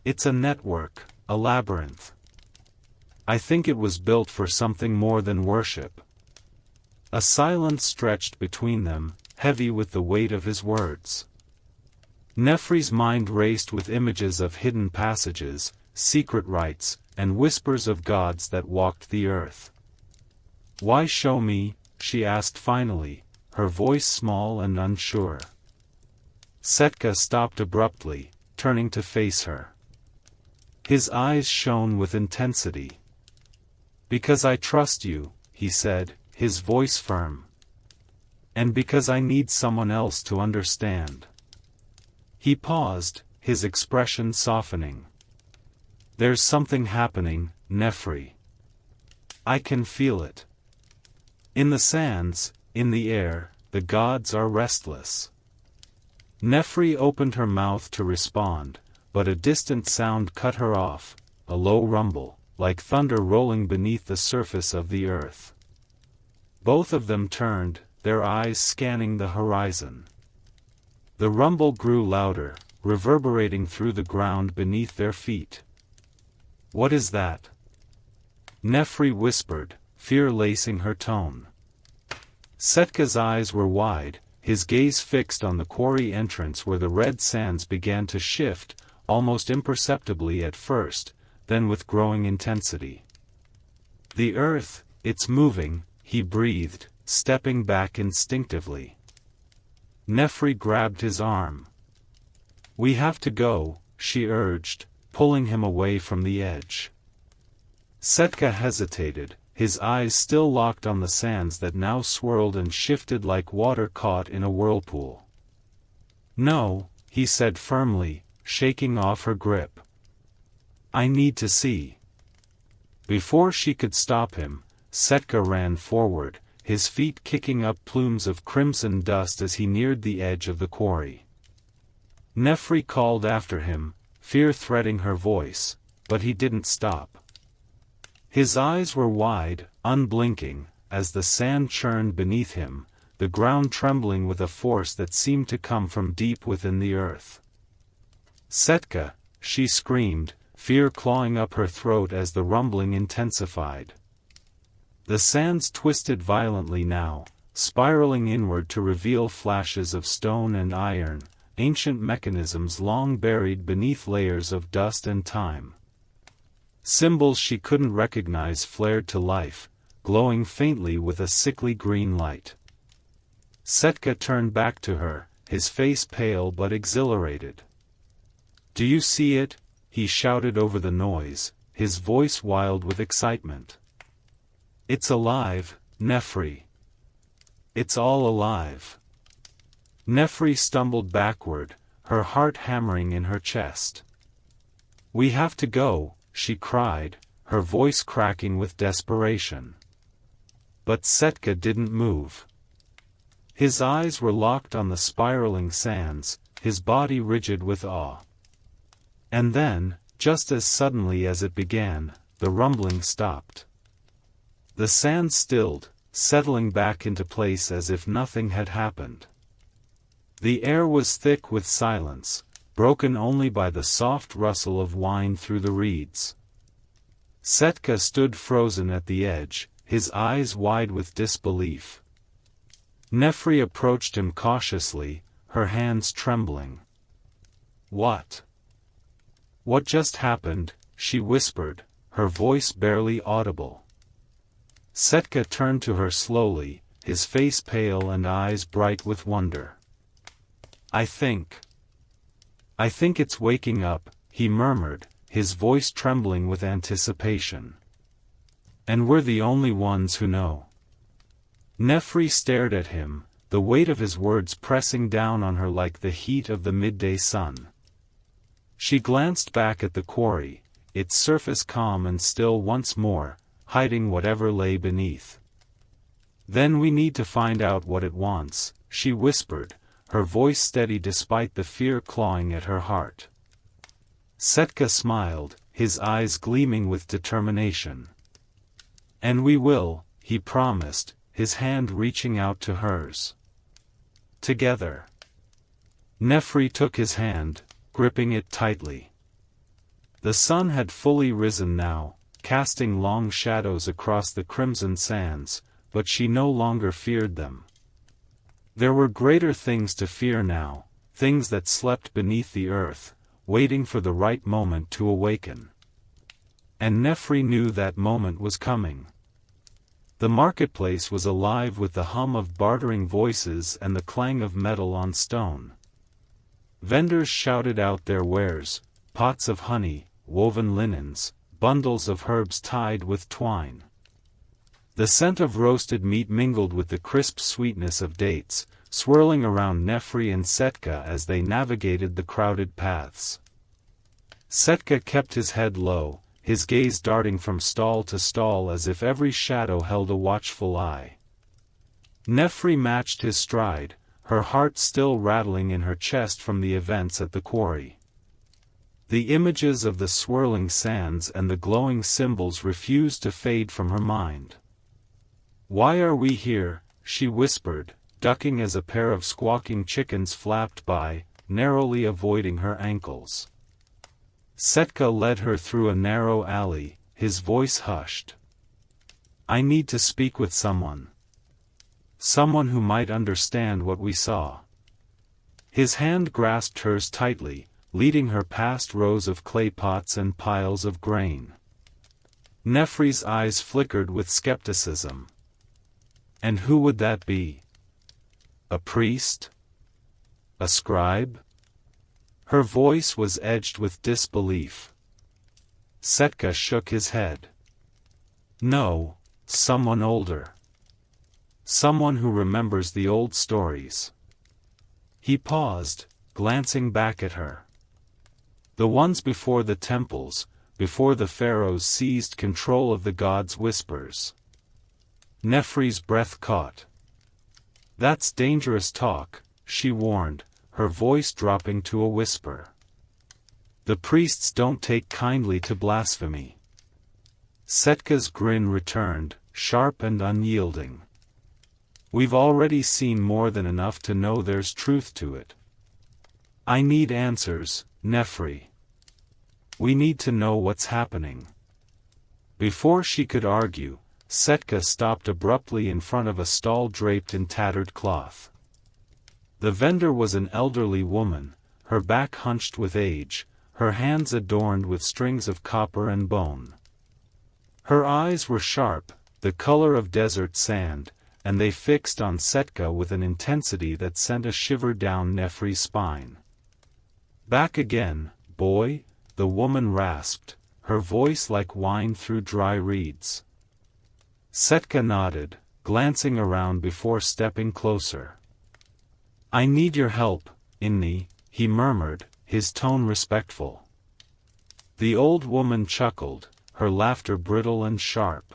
It's a network, a labyrinth. I think it was built for something more than worship. A silence stretched between them, heavy with the weight of his words. Nefri's mind raced with images of hidden passages, secret rites, and whispers of gods that walked the earth. "Why show me?" she asked finally, her voice small and unsure. Setka stopped abruptly, turning to face her. His eyes shone with intensity. "Because I trust you," he said, his voice firm. "And because I need someone else to understand." He paused, his expression softening. "There's something happening, Nefri. I can feel it. In the sands, in the air, the gods are restless." Nefri opened her mouth to respond, but a distant sound cut her off, a low rumble, like thunder rolling beneath the surface of the earth. Both of them turned, their eyes scanning the horizon. The rumble grew louder, reverberating through the ground beneath their feet. "What is that?" Nefri whispered, fear lacing her tone. Setka's eyes were wide, his gaze fixed on the quarry entrance where the red sands began to shift, almost imperceptibly at first, then with growing intensity. "The earth, it's moving," he breathed, stepping back instinctively. Nefri grabbed his arm. "We have to go," she urged, pulling him away from the edge. Setka hesitated, his eyes still locked on the sands that now swirled and shifted like water caught in a whirlpool. "No," he said firmly, shaking off her grip. "I need to see." Before she could stop him, Setka ran forward, his feet kicking up plumes of crimson dust as he neared the edge of the quarry. Nefri called after him, fear threading her voice, but he didn't stop. His eyes were wide, unblinking, as the sand churned beneath him, the ground trembling with a force that seemed to come from deep within the earth. "Setka!" she screamed, fear clawing up her throat as the rumbling intensified. The sands twisted violently now, spiraling inward to reveal flashes of stone and iron, ancient mechanisms long buried beneath layers of dust and time. Symbols she couldn't recognize flared to life, glowing faintly with a sickly green light. Setka turned back to her, his face pale but exhilarated. "Do you see it?" he shouted over the noise, his voice wild with excitement. "It's alive, Nefri. It's all alive." Nefri stumbled backward, her heart hammering in her chest. "We have to go," she cried, her voice cracking with desperation. But Setka didn't move. His eyes were locked on the spiraling sands, his body rigid with awe. And then, just as suddenly as it began, the rumbling stopped. The sand stilled, settling back into place as if nothing had happened. The air was thick with silence, broken only by the soft rustle of wine through the reeds. Setka stood frozen at the edge, his eyes wide with disbelief. Nefri approached him cautiously, her hands trembling. "What? What just happened?" she whispered, her voice barely audible. Setka turned to her slowly, his face pale and eyes bright with wonder. I think it's waking up," he murmured, his voice trembling with anticipation. "And we're the only ones who know." Nefri stared at him, the weight of his words pressing down on her like the heat of the midday sun. She glanced back at the quarry, its surface calm and still once more, hiding whatever lay beneath. "Then we need to find out what it wants," she whispered, her voice steady despite the fear clawing at her heart. Setka smiled, his eyes gleaming with determination. "And we will," he promised, his hand reaching out to hers. Together. Nefri took his hand, gripping it tightly. The sun had fully risen now, casting long shadows across the crimson sands, but she no longer feared them. There were greater things to fear now, things that slept beneath the earth, waiting for the right moment to awaken. And Nefri knew that moment was coming. The marketplace was alive with the hum of bartering voices and the clang of metal on stone. Vendors shouted out their wares, pots of honey, woven linens, bundles of herbs tied with twine. The scent of roasted meat mingled with the crisp sweetness of dates, swirling around Nefri and Setka as they navigated the crowded paths. Setka kept his head low, his gaze darting from stall to stall as if every shadow held a watchful eye. Nefri matched his stride, her heart still rattling in her chest from the events at the quarry. The images of the swirling sands and the glowing symbols refused to fade from her mind. "Why are we here?" she whispered, ducking as a pair of squawking chickens flapped by, narrowly avoiding her ankles. Setka led her through a narrow alley, his voice hushed. "I need to speak with someone. Someone who might understand what we saw." His hand grasped hers tightly, leading her past rows of clay pots and piles of grain. Nefri's eyes flickered with skepticism. And who would that be? A priest? A scribe? Her voice was edged with disbelief. Setka shook his head. "No, someone older. Someone who remembers the old stories." He paused, glancing back at her. "The ones before the temples, before the pharaohs seized control of the gods' whispers." Nefri's breath caught. "That's dangerous talk," she warned, her voice dropping to a whisper. "The priests don't take kindly to blasphemy." Setka's grin returned, sharp and unyielding. "We've already seen more than enough to know there's truth to it. I need answers, Nefri. We need to know what's happening." Before she could argue, Setka stopped abruptly in front of a stall draped in tattered cloth. The vendor was an elderly woman, her back hunched with age, her hands adorned with strings of copper and bone. Her eyes were sharp, the color of desert sand, and they fixed on Setka with an intensity that sent a shiver down Nefri's spine. "Back again, boy," the woman rasped, her voice like wine through dry reeds. Setka nodded, glancing around before stepping closer. "I need your help, Inni," he murmured, his tone respectful. The old woman chuckled, her laughter brittle and sharp.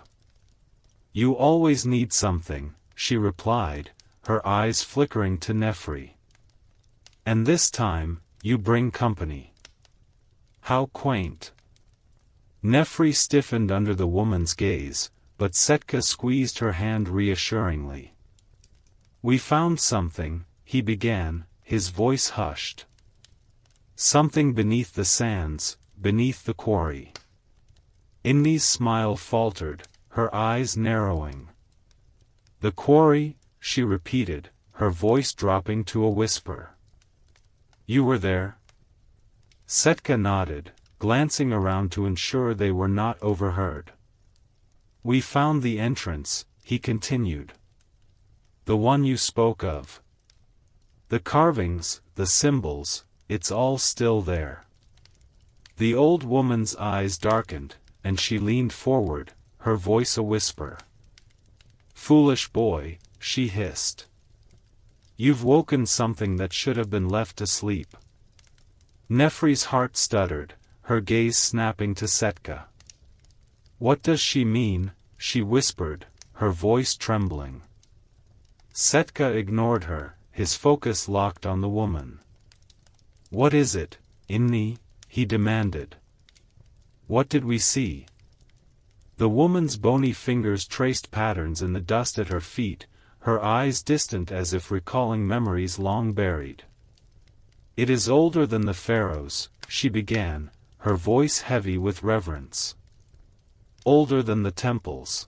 "You always need something," she replied, her eyes flickering to Nefri. "And this time, you bring company." How quaint. Nefri stiffened under the woman's gaze, but Setka squeezed her hand reassuringly. "We found something," he began, his voice hushed. "Something beneath the sands, beneath the quarry." Inni's smile faltered, her eyes narrowing. "The quarry," she repeated, her voice dropping to a whisper. "You were there?" Setka nodded, glancing around to ensure they were not overheard. "We found the entrance," he continued. "The one you spoke of. The carvings, the symbols, it's all still there." The old woman's eyes darkened, and she leaned forward, her voice a whisper. "Foolish boy," she hissed. "You've woken something that should have been left asleep." Nefri's heart stuttered, her gaze snapping to Setka. "What does she mean?" she whispered, her voice trembling. Setka ignored her, his focus locked on the woman. "What is it, Inni?" he demanded. "What did we see?" The woman's bony fingers traced patterns in the dust at her feet, her eyes distant as if recalling memories long buried. "It is older than the pharaohs," she began, her voice heavy with reverence. "Older than the temples.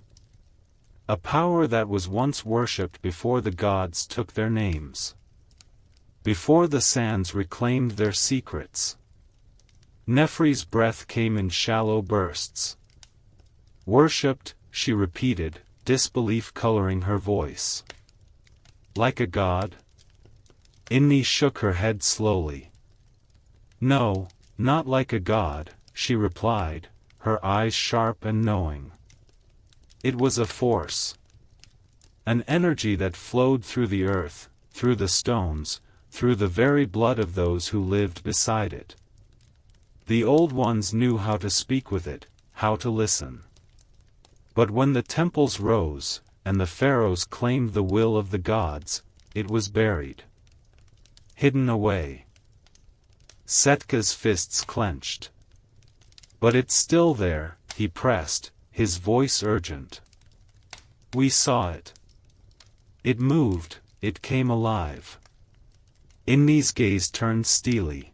A power that was once worshipped before the gods took their names. Before the sands reclaimed their secrets." Nefri's breath came in shallow bursts. "Worshipped," she repeated, disbelief coloring her voice. "Like a god?" Inni shook her head slowly. "No, not like a god," she replied, her eyes sharp and knowing. "It was a force. An energy that flowed through the earth, through the stones, through the very blood of those who lived beside it. The old ones knew how to speak with it, how to listen. But when the temples rose, and the pharaohs claimed the will of the gods, it was buried. Hidden away." Setka's fists clenched. "But it's still there," he pressed, his voice urgent. "We saw it. It moved, it came alive." Inni's gaze turned steely.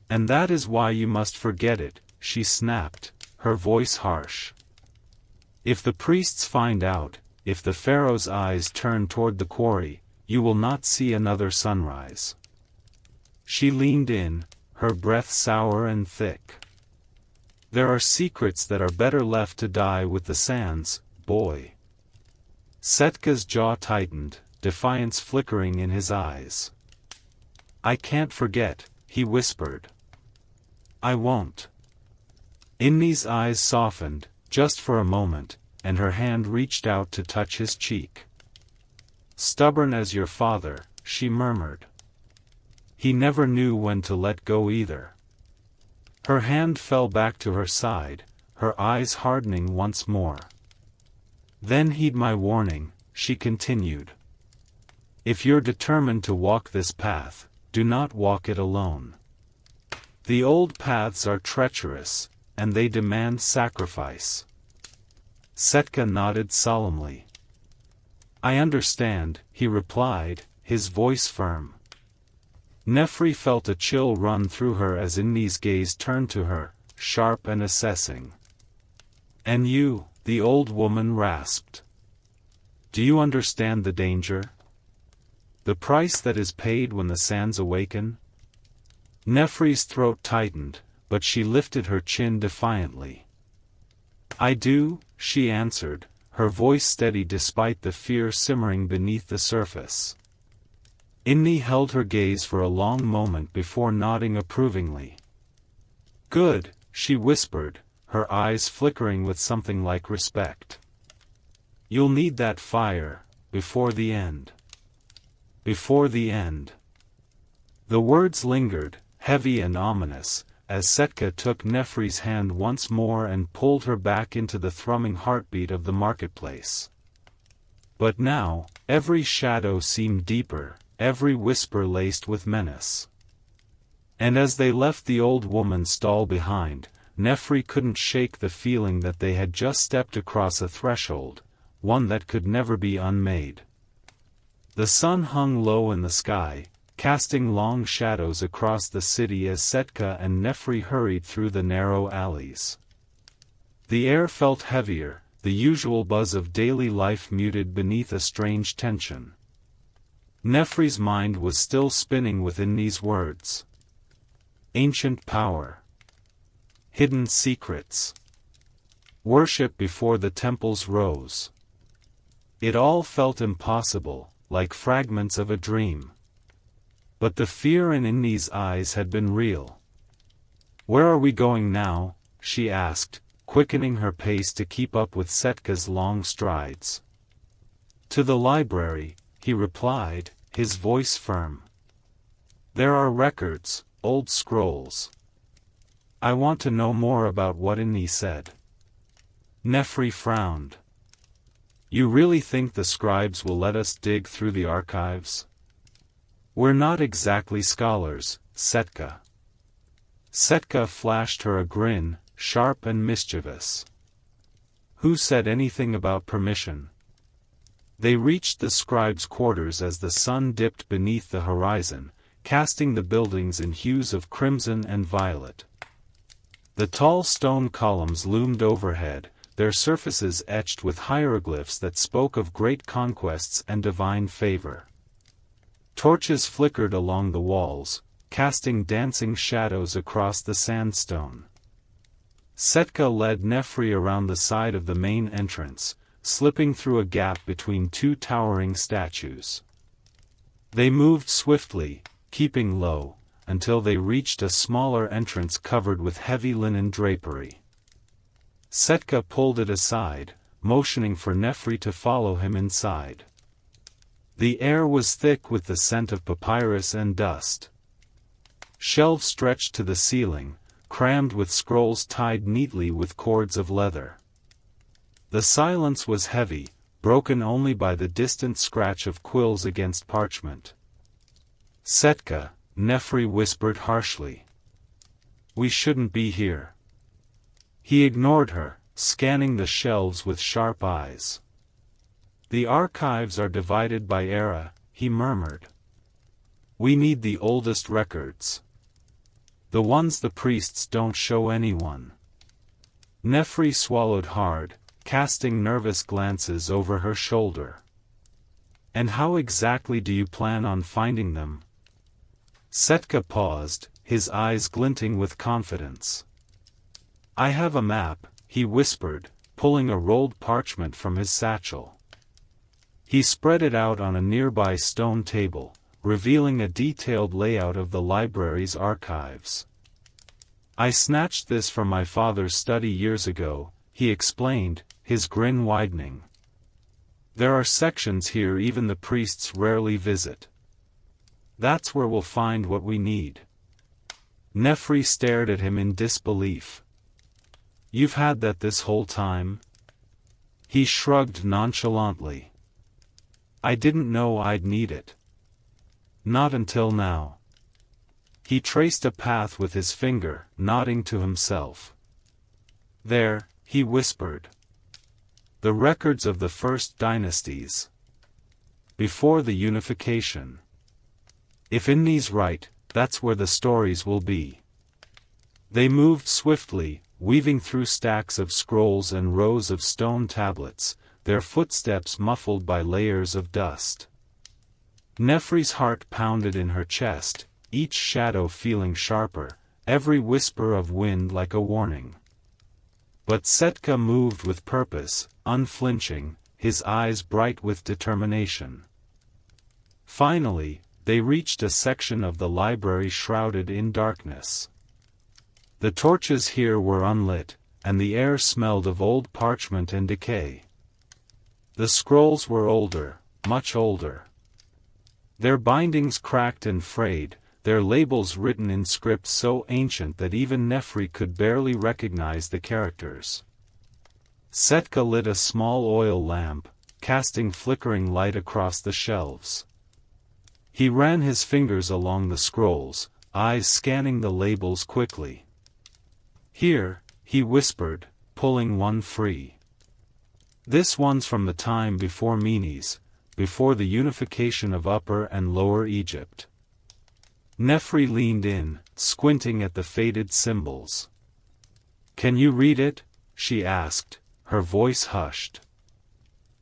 "And that is why you must forget it," she snapped, her voice harsh. "If the priests find out, if the pharaoh's eyes turn toward the quarry, you will not see another sunrise." She leaned in, her breath sour and thick. "There are secrets that are better left to die with the sands, boy." Setka's jaw tightened, defiance flickering in his eyes. "I can't forget," he whispered. "I won't." Inni's eyes softened, just for a moment, and her hand reached out to touch his cheek. "Stubborn as your father," she murmured. He never knew when to let go either. Her hand fell back to her side, her eyes hardening once more. "Then heed my warning," she continued. "If you're determined to walk this path, do not walk it alone. The old paths are treacherous, and they demand sacrifice." Setka nodded solemnly. "I understand," he replied, his voice firm. Nefri felt a chill run through her as Inni's gaze turned to her, sharp and assessing. "And you," the old woman rasped. "Do you understand the danger? The price that is paid when the sands awaken?" Nefri's throat tightened, but she lifted her chin defiantly. "I do," she answered, her voice steady despite the fear simmering beneath the surface. Inni held her gaze for a long moment before nodding approvingly. "Good," she whispered, her eyes flickering with something like respect. "You'll need that fire, before the end." Before the end. The words lingered, heavy and ominous, as Setka took Nefri's hand once more and pulled her back into the thrumming heartbeat of the marketplace. But now, every shadow seemed deeper, every whisper laced with menace. And as they left the old woman's stall behind, Nefri couldn't shake the feeling that they had just stepped across a threshold, one that could never be unmade. The sun hung low in the sky, casting long shadows across the city as Setka and Nefri hurried through the narrow alleys. The air felt heavier, the usual buzz of daily life muted beneath a strange tension. Nefri's mind was still spinning within these words. Ancient power. Hidden secrets. Worship before the temples rose. It all felt impossible, like fragments of a dream. But the fear in Inni's eyes had been real. "Where are we going now?" she asked, quickening her pace to keep up with Setka's long strides. "To the library," he replied, his voice firm. "There are records, old scrolls. I want to know more about what Inni said." Nefri frowned. "You really think the scribes will let us dig through the archives?" "We're not exactly scholars, Setka." Setka flashed her a grin, sharp and mischievous. Who said anything about permission? They reached the scribes' quarters as the sun dipped beneath the horizon, casting the buildings in hues of crimson and violet. The tall stone columns loomed overhead, their surfaces etched with hieroglyphs that spoke of great conquests and divine favor. Torches flickered along the walls, casting dancing shadows across the sandstone. Setka led Nefri around the side of the main entrance, slipping through a gap between two towering statues. They moved swiftly, keeping low, until they reached a smaller entrance covered with heavy linen drapery. Setka pulled it aside, motioning for Nefri to follow him inside. The air was thick with the scent of papyrus and dust. Shelves stretched to the ceiling, crammed with scrolls tied neatly with cords of leather. The silence was heavy, broken only by the distant scratch of quills against parchment. "Setka," Nefri whispered harshly. "We shouldn't be here." He ignored her, scanning the shelves with sharp eyes. "The archives are divided by era," he murmured. "We need the oldest records. The ones the priests don't show anyone." Nefri swallowed hard, casting nervous glances over her shoulder. "And how exactly do you plan on finding them?" Setka paused, his eyes glinting with confidence. "I have a map," he whispered, pulling a rolled parchment from his satchel. He spread it out on a nearby stone table, revealing a detailed layout of the library's archives. "I snatched this from my father's study years ago," he explained, his grin widening. "There are sections here even the priests rarely visit. That's where we'll find what we need." Nefri stared at him in disbelief. "You've had that this whole time?" He shrugged nonchalantly. "I didn't know I'd need it. Not until now." He traced a path with his finger, nodding to himself. "There," he whispered. "The records of the first dynasties. Before the unification. If Inni's right, that's where the stories will be." They moved swiftly, weaving through stacks of scrolls and rows of stone tablets, their footsteps muffled by layers of dust. Nefri's heart pounded in her chest, each shadow feeling sharper, every whisper of wind like a warning. But Setka moved with purpose, unflinching, his eyes bright with determination. Finally, they reached a section of the library shrouded in darkness. The torches here were unlit, and the air smelled of old parchment and decay. The scrolls were older, much older. Their bindings cracked and frayed, their labels written in script so ancient that even Nefri could barely recognize the characters. Setka lit a small oil lamp, casting flickering light across the shelves. He ran his fingers along the scrolls, eyes scanning the labels quickly. "Here," he whispered, pulling one free. "This one's from the time before Menes, before the unification of Upper and Lower Egypt." Nefri leaned in, squinting at the faded symbols. "Can you read it?" she asked, her voice hushed.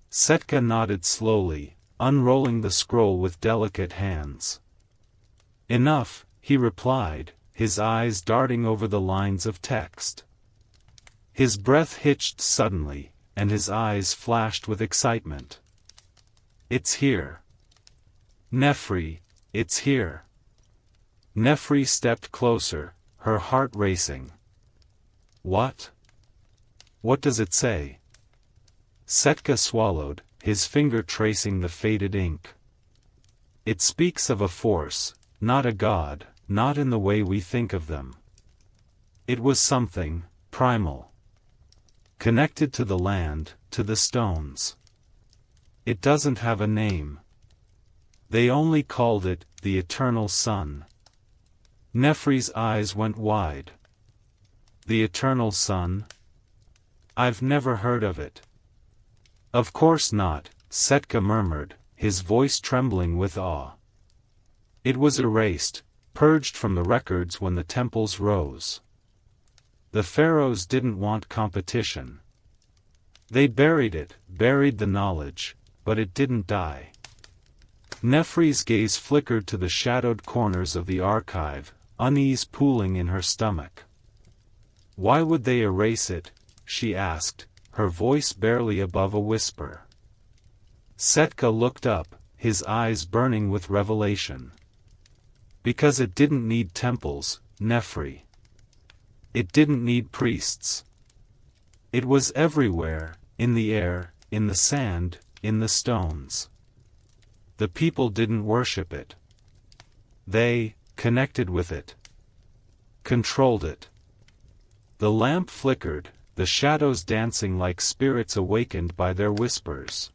Setka nodded slowly, unrolling the scroll with delicate hands. "Enough," he replied, his eyes darting over the lines of text. His breath hitched suddenly, and his eyes flashed with excitement. "It's here. Nefri, it's here." Nefri stepped closer, her heart racing. "What? What does it say?" Setka swallowed, his finger tracing the faded ink. "It speaks of a force, not a god, not in the way we think of them. It was something primal. Connected to the land, to the stones. It doesn't have a name. They only called it, the Eternal Sun." Nefri's eyes went wide. "The Eternal Sun?" I've never heard of it. Of course not, Setka murmured, his voice trembling with awe. It was erased, purged from the records when the temples rose. The pharaohs didn't want competition. They buried it, buried the knowledge, but it didn't die. Nefri's gaze flickered to the shadowed corners of the archive, unease pooling in her stomach. Why would they erase it? She asked, her voice barely above a whisper. Setka looked up, his eyes burning with revelation. Because it didn't need temples, Nefri. It didn't need priests. It was everywhere, in the air, in the sand, in the stones. The people didn't worship it. They connected with it. Controlled it. The lamp flickered, the shadows dancing like spirits awakened by their whispers.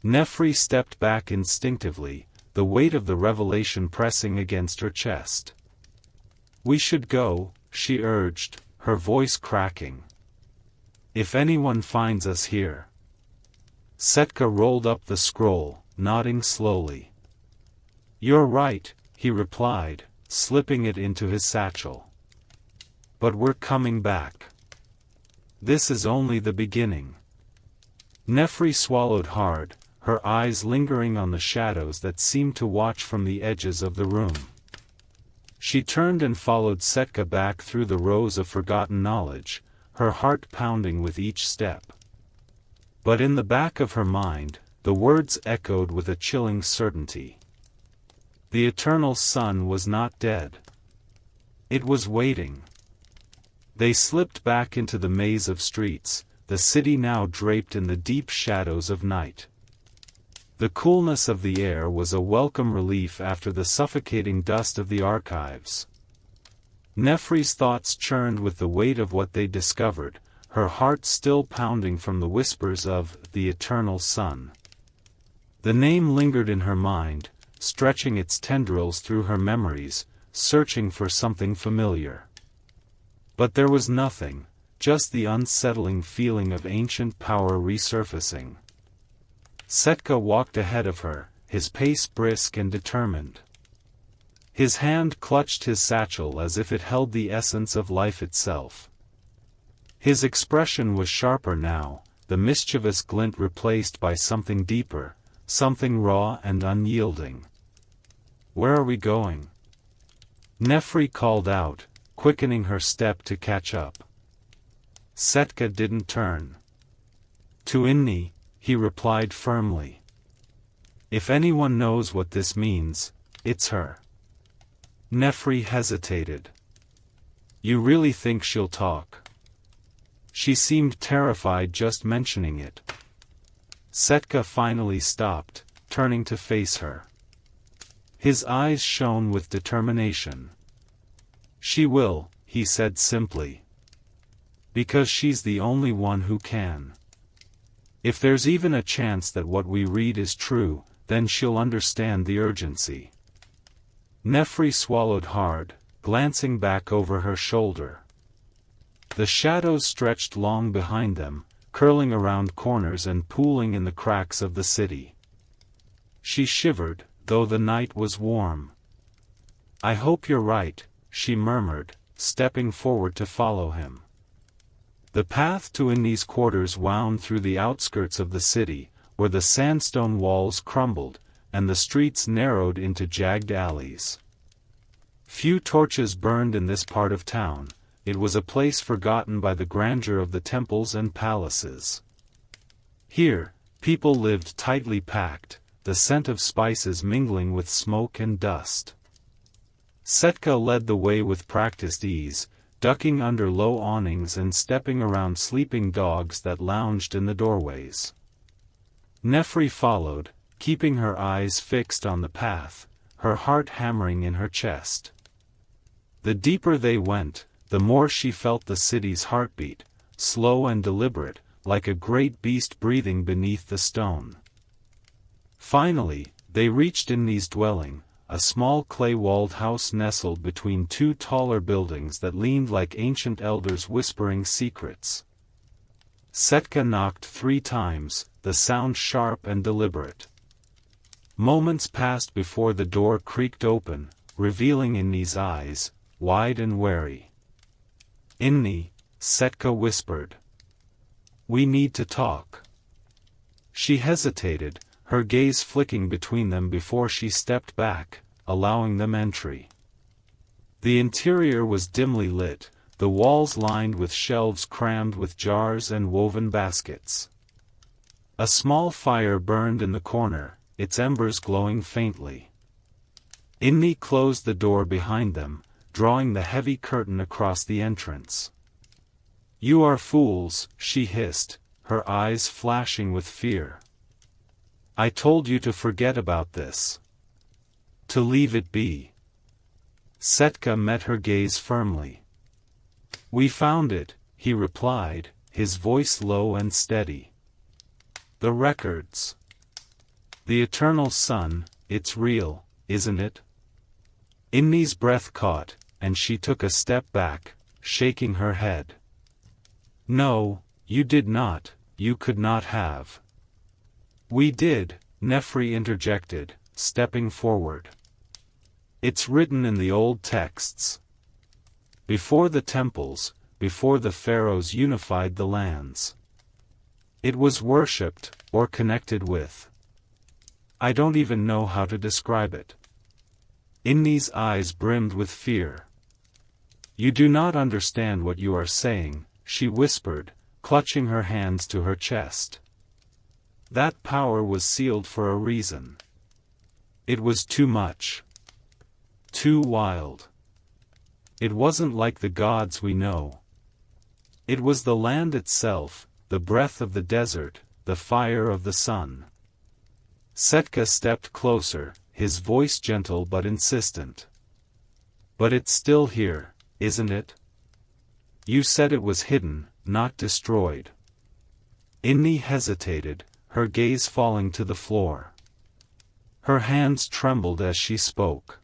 Nefri stepped back instinctively, the weight of the revelation pressing against her chest. We should go, she urged, her voice cracking. If anyone finds us here. Setka rolled up the scroll, nodding slowly. You're right, he replied, slipping it into his satchel. But we're coming back. This is only the beginning. Nefri swallowed hard, her eyes lingering on the shadows that seemed to watch from the edges of the room. She turned and followed Setka back through the rows of forgotten knowledge, her heart pounding with each step. But in the back of her mind, the words echoed with a chilling certainty. The eternal sun was not dead. It was waiting. They slipped back into the maze of streets, the city now draped in the deep shadows of night. The coolness of the air was a welcome relief after the suffocating dust of the archives. Nefri's thoughts churned with the weight of what they discovered, her heart still pounding from the whispers of the eternal sun. The name lingered in her mind, stretching its tendrils through her memories, searching for something familiar. But there was nothing, just the unsettling feeling of ancient power resurfacing. Setka walked ahead of her, his pace brisk and determined. His hand clutched his satchel as if it held the essence of life itself. His expression was sharper now, the mischievous glint replaced by something deeper, something raw and unyielding. Where are we going? Nefri called out, quickening her step to catch up. Setka didn't turn. To Inni, he replied firmly. If anyone knows what this means, it's her. Nefri hesitated. You really think she'll talk? She seemed terrified just mentioning it. Setka finally stopped, turning to face her. His eyes shone with determination. She will, he said simply. Because she's the only one who can. If there's even a chance that what we read is true, then she'll understand the urgency. Nefri swallowed hard, glancing back over her shoulder. The shadows stretched long behind them, curling around corners and pooling in the cracks of the city. She shivered, though the night was warm. I hope you're right, she murmured, stepping forward to follow him. The path to Inni's quarters wound through the outskirts of the city, where the sandstone walls crumbled, and the streets narrowed into jagged alleys. Few torches burned in this part of town. It was a place forgotten by the grandeur of the temples and palaces. Here, people lived tightly packed, the scent of spices mingling with smoke and dust. Setka led the way with practiced ease, ducking under low awnings and stepping around sleeping dogs that lounged in the doorways. Nefri followed, keeping her eyes fixed on the path, her heart hammering in her chest. The deeper they went, the more she felt the city's heartbeat, slow and deliberate, like a great beast breathing beneath the stone. Finally, they reached Inni's dwelling, a small clay-walled house nestled between two taller buildings that leaned like ancient elders whispering secrets. Setka knocked 3 times, the sound sharp and deliberate. Moments passed before the door creaked open, revealing Inni's eyes, wide and wary. "Inni," Setka whispered. "We need to talk." She hesitated, her gaze flicking between them before she stepped back, allowing them entry. The interior was dimly lit, the walls lined with shelves crammed with jars and woven baskets. A small fire burned in the corner, its embers glowing faintly. Inni closed the door behind them, drawing the heavy curtain across the entrance. "You are fools," she hissed, her eyes flashing with fear. "I told you to forget about this. To leave it be." Setka met her gaze firmly. "We found it," he replied, his voice low and steady. "The records. The eternal sun, it's real, isn't it?" Inni's breath caught, and she took a step back, shaking her head. "No, you did not, you could not have." "We did," Nefri interjected, stepping forward. "It's written in the old texts. Before the temples, before the pharaohs unified the lands. It was worshipped, or connected with. I don't even know how to describe it." Inni's eyes brimmed with fear. "You do not understand what you are saying," she whispered, clutching her hands to her chest. "That power was sealed for a reason. It was too much. Too wild. It wasn't like the gods we know. It was the land itself, the breath of the desert, the fire of the sun." Setka stepped closer, his voice gentle but insistent. "But it's still here, isn't it? You said it was hidden, not destroyed." Inni hesitated, her gaze falling to the floor. Her hands trembled as she spoke.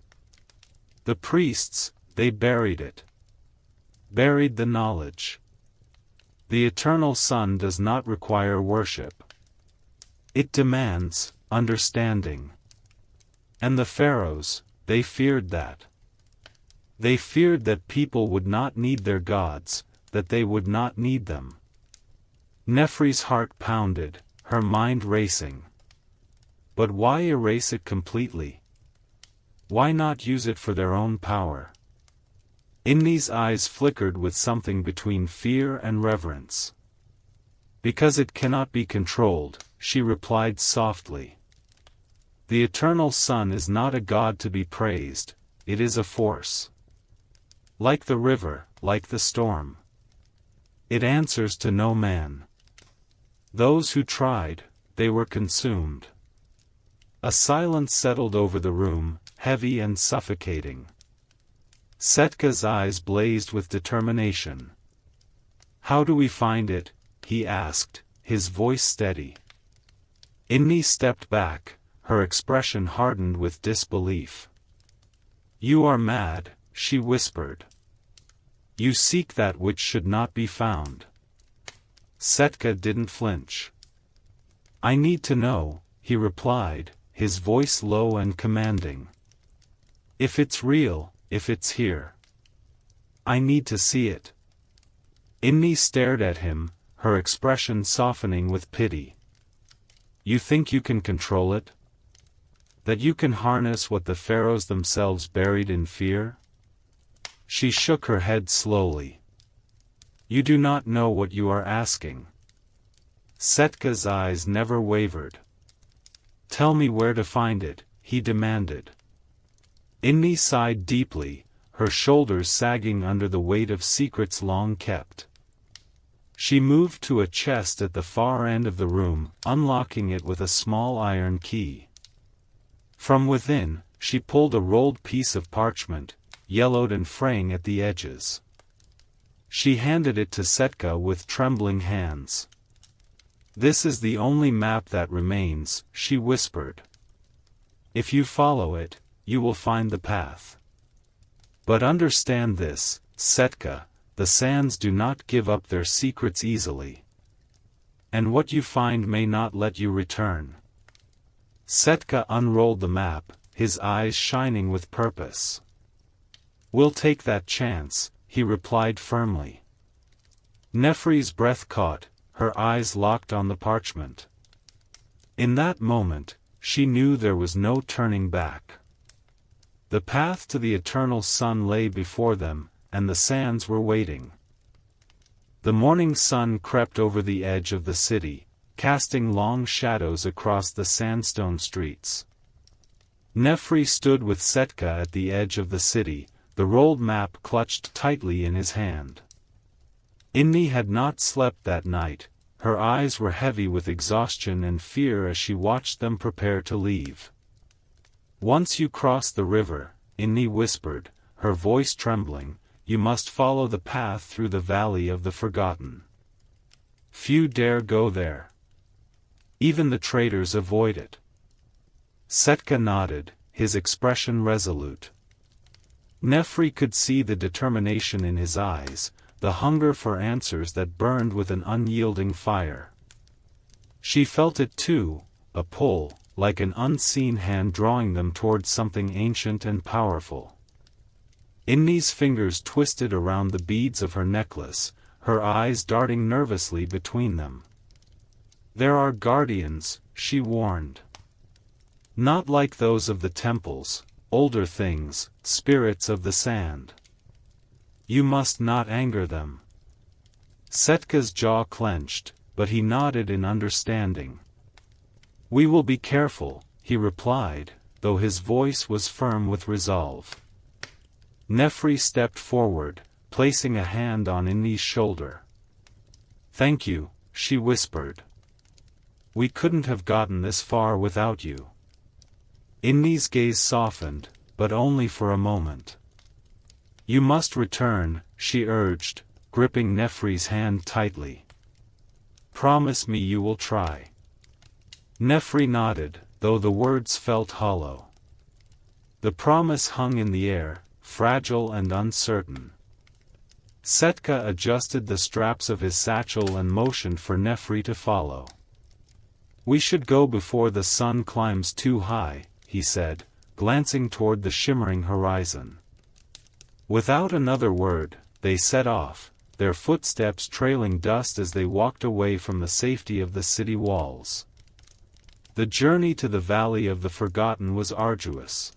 "The priests, they buried it. Buried the knowledge. The eternal sun does not require worship. It demands understanding. And the pharaohs, they feared that. They feared that people would not need their gods, that they would not need them." Nefri's heart pounded, her mind racing. But why erase it completely? Why not use it for their own power? Inni's eyes flickered with something between fear and reverence. "Because it cannot be controlled," she replied softly. "The eternal sun is not a god to be praised, it is a force. Like the river, like the storm. It answers to no man. Those who tried, they were consumed." A silence settled over the room, heavy and suffocating. Setka's eyes blazed with determination. "How do we find it?" he asked, his voice steady. Inni stepped back, her expression hardened with disbelief. "You are mad," she whispered. "You seek that which should not be found." Setka didn't flinch. "I need to know," he replied, his voice low and commanding. "If it's real, if it's here. I need to see it." Inni stared at him, her expression softening with pity. "You think you can control it? That you can harness what the pharaohs themselves buried in fear?" She shook her head slowly. "You do not know what you are asking." Setka's eyes never wavered. "Tell me where to find it," he demanded. Inni sighed deeply, her shoulders sagging under the weight of secrets long kept. She moved to a chest at the far end of the room, unlocking it with a small iron key. From within, she pulled a rolled piece of parchment, yellowed and fraying at the edges. She handed it to Setka with trembling hands. "This is the only map that remains," she whispered. "If you follow it, you will find the path. But understand this, Setka, the sands do not give up their secrets easily. and what you find may not let you return. Setka unrolled the map, his eyes shining with purpose. We'll take that chance, he replied firmly. Nefri's breath caught, her eyes locked on the parchment. In that moment, she knew there was no turning back. The path to the eternal sun lay before them, and the sands were waiting. The morning sun crept over the edge of the city, casting long shadows across the sandstone streets. Nefri stood with Setka at the edge of the city, the rolled map clutched tightly in his hand. Inni had not slept that night, her eyes were heavy with exhaustion and fear as she watched them prepare to leave. Once you cross the river, Inni whispered, her voice trembling, you must follow the path through the valley of the forgotten. Few dare go there. Even the traitors avoid it. Setka nodded, his expression resolute. Nefri could see the determination in his eyes, the hunger for answers that burned with an unyielding fire. She felt it too, a pull, like an unseen hand drawing them towards something ancient and powerful. Inni's fingers twisted around the beads of her necklace, her eyes darting nervously between them. There are guardians, she warned. Not like those of the temples, older things, spirits of the sand. You must not anger them. Setka's jaw clenched, but he nodded in understanding. We will be careful, he replied, though his voice was firm with resolve. Nefri stepped forward, placing a hand on Inni's shoulder. Thank you, she whispered. We couldn't have gotten this far without you. Inni's gaze softened, but only for a moment. You must return, she urged, gripping Nefri's hand tightly. Promise me you will try. Nefri nodded, though the words felt hollow. The promise hung in the air, fragile and uncertain. Setka adjusted the straps of his satchel and motioned for Nefri to follow. We should go before the sun climbs too high, he said, glancing toward the shimmering horizon. Without another word, they set off, their footsteps trailing dust as they walked away from the safety of the city walls. The journey to the Valley of the Forgotten was arduous.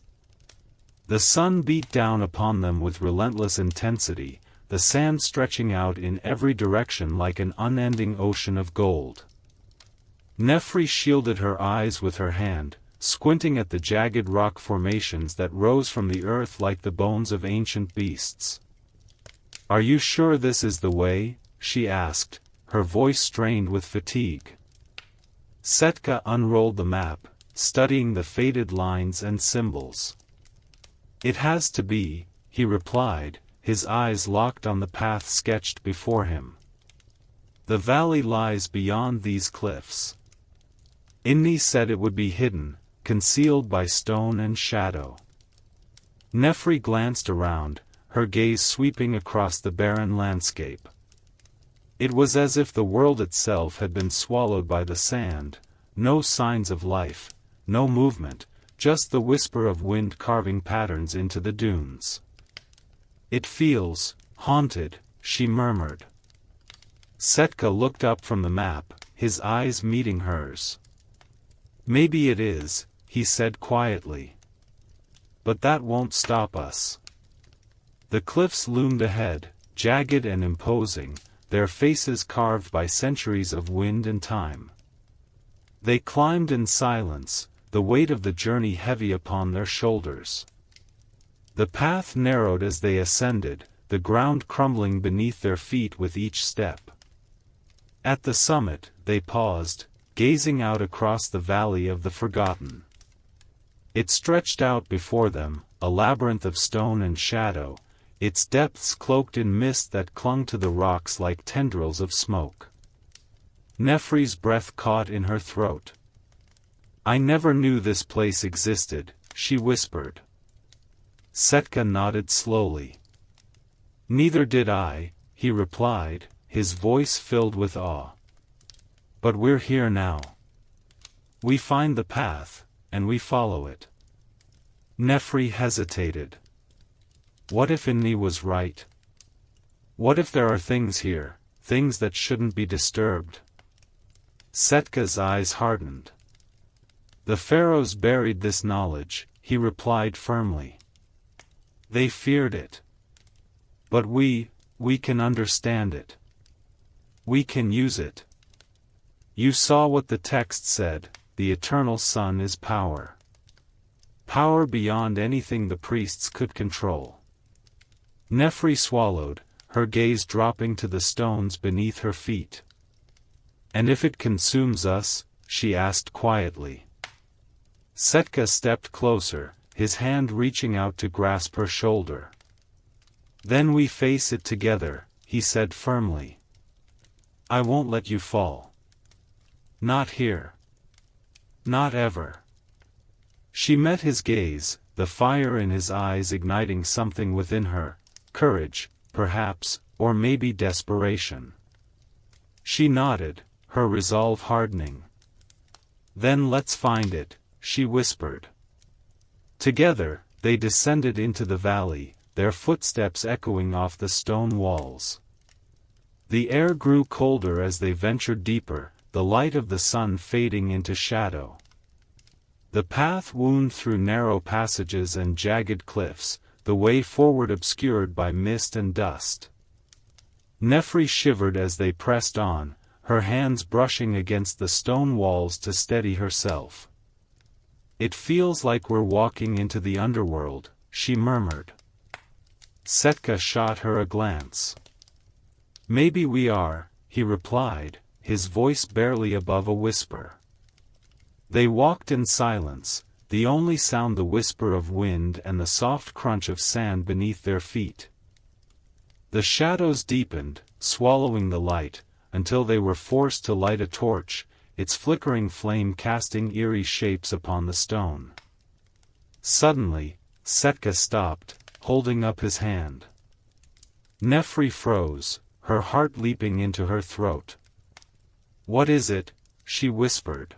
The sun beat down upon them with relentless intensity, the sand stretching out in every direction like an unending ocean of gold. Nefri shielded her eyes with her hand, squinting at the jagged rock formations that rose from the earth like the bones of ancient beasts. Are you sure this is the way? She asked, her voice strained with fatigue. Setka unrolled the map, studying the faded lines and symbols. It has to be, he replied, his eyes locked on the path sketched before him. The valley lies beyond these cliffs. Inni said it would be hidden, concealed by stone and shadow. Nefri glanced around, her gaze sweeping across the barren landscape. It was as if the world itself had been swallowed by the sand, no signs of life, no movement, just the whisper of wind carving patterns into the dunes. It feels haunted, she murmured. Setka looked up from the map, his eyes meeting hers. Maybe it is, he said quietly. But that won't stop us. The cliffs loomed ahead, jagged and imposing, their faces carved by centuries of wind and time. They climbed in silence, the weight of the journey heavy upon their shoulders. The path narrowed as they ascended, the ground crumbling beneath their feet with each step. At the summit, they paused, gazing out across the Valley of the Forgotten. It stretched out before them, a labyrinth of stone and shadow, its depths cloaked in mist that clung to the rocks like tendrils of smoke. Nefri's breath caught in her throat. I never knew this place existed, she whispered. Setka nodded slowly. Neither did I, he replied, his voice filled with awe. But we're here now. We find the path, and we follow it. Nefri hesitated. What if Inni was right? What if there are things here, things that shouldn't be disturbed? Setka's eyes hardened. The pharaohs buried this knowledge, he replied firmly. They feared it. But we can understand it. We can use it. You saw what the text said, the eternal sun is power. Power beyond anything the priests could control. Nefri swallowed, her gaze dropping to the stones beneath her feet. And if it consumes us? She asked quietly. Setka stepped closer, his hand reaching out to grasp her shoulder. Then we face it together, he said firmly. I won't let you fall. Not here. Not ever. She met his gaze, the fire in his eyes igniting something within her, courage, perhaps, or maybe desperation. She nodded, her resolve hardening. Then let's find it, she whispered. Together, they descended into the valley, their footsteps echoing off the stone walls. The air grew colder as they ventured deeper, the light of the sun fading into shadow. The path wound through narrow passages and jagged cliffs, the way forward obscured by mist and dust. Nefri shivered as they pressed on, her hands brushing against the stone walls to steady herself. It feels like we're walking into the underworld, she murmured. Setka shot her a glance. Maybe we are, he replied, his voice barely above a whisper. They walked in silence, the only sound the whisper of wind and the soft crunch of sand beneath their feet. The shadows deepened, swallowing the light, until they were forced to light a torch, its flickering flame casting eerie shapes upon the stone. Suddenly, Setka stopped, holding up his hand. Nefri froze, her heart leaping into her throat. What is it? She whispered.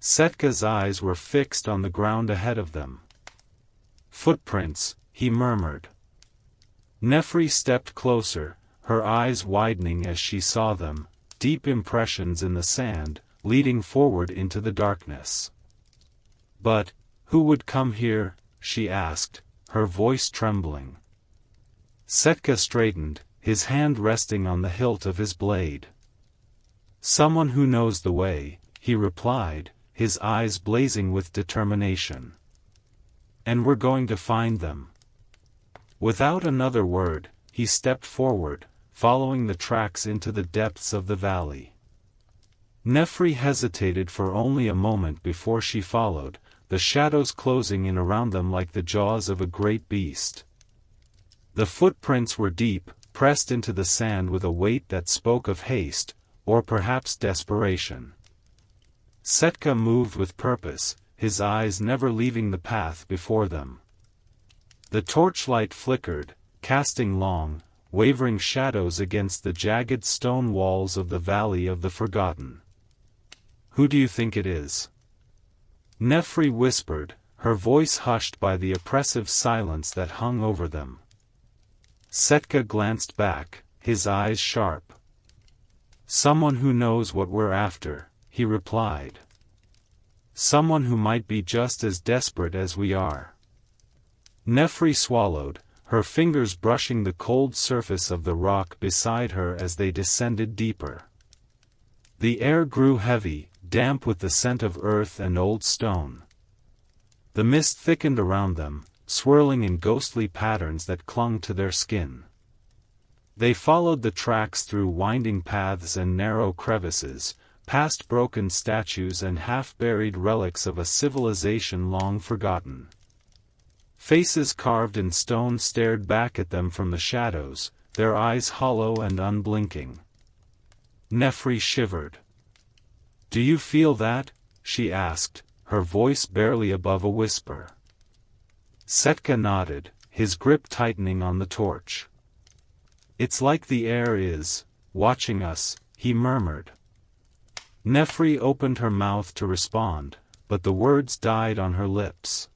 Setka's eyes were fixed on the ground ahead of them. Footprints, he murmured. Nefri stepped closer, her eyes widening as she saw them, deep impressions in the sand, leading forward into the darkness. But, who would come here? She asked, her voice trembling. Setka straightened, his hand resting on the hilt of his blade. Someone who knows the way, he replied, his eyes blazing with determination. And we're going to find them. Without another word, he stepped forward, following the tracks into the depths of the valley. Nefri hesitated for only a moment before she followed, the shadows closing in around them like the jaws of a great beast. The footprints were deep, pressed into the sand with a weight that spoke of haste, or perhaps desperation. Setka moved with purpose, his eyes never leaving the path before them. The torchlight flickered, casting long, wavering shadows against the jagged stone walls of the Valley of the Forgotten. Who do you think it is? Nefri whispered, her voice hushed by the oppressive silence that hung over them. Setka glanced back, his eyes sharp. Someone who knows what we're after, he replied. Someone who might be just as desperate as we are. Nefri swallowed, her fingers brushing the cold surface of the rock beside her as they descended deeper. The air grew heavy, damp with the scent of earth and old stone. The mist thickened around them, swirling in ghostly patterns that clung to their skin. They followed the tracks through winding paths and narrow crevices, past broken statues and half-buried relics of a civilization long forgotten. Faces carved in stone stared back at them from the shadows, their eyes hollow and unblinking. Nefri shivered. "Do you feel that?" she asked, her voice barely above a whisper. Setka nodded, his grip tightening on the torch. "It's like the air is watching us," he murmured. Nefri opened her mouth to respond, but the words died on her lips.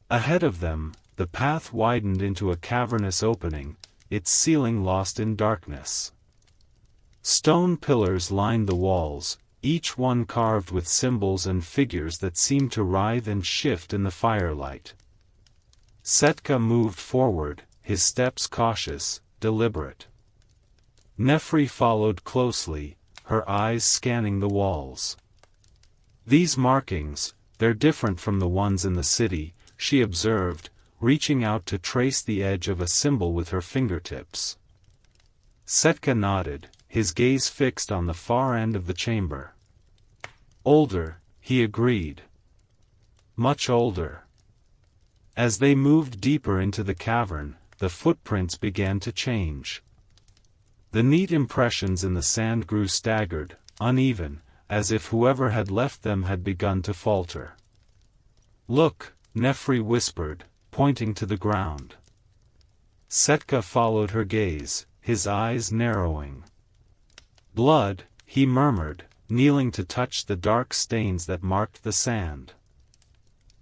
Ahead of them, the path widened into a cavernous opening, its ceiling lost in darkness. Stone pillars lined the walls, each one carved with symbols and figures that seemed to writhe and shift in the firelight. Setka moved forward, his steps cautious, deliberate. Nefri followed closely, her eyes scanning the walls. These markings, they're different from the ones in the city, she observed, reaching out to trace the edge of a symbol with her fingertips. Setka nodded, his gaze fixed on the far end of the chamber. Older, he agreed. Much older. As they moved deeper into the cavern, the footprints began to change. The neat impressions in the sand grew staggered, uneven, as if whoever had left them had begun to falter. "Look," Nefri whispered, pointing to the ground. Setka followed her gaze, his eyes narrowing. "Blood," he murmured, kneeling to touch the dark stains that marked the sand.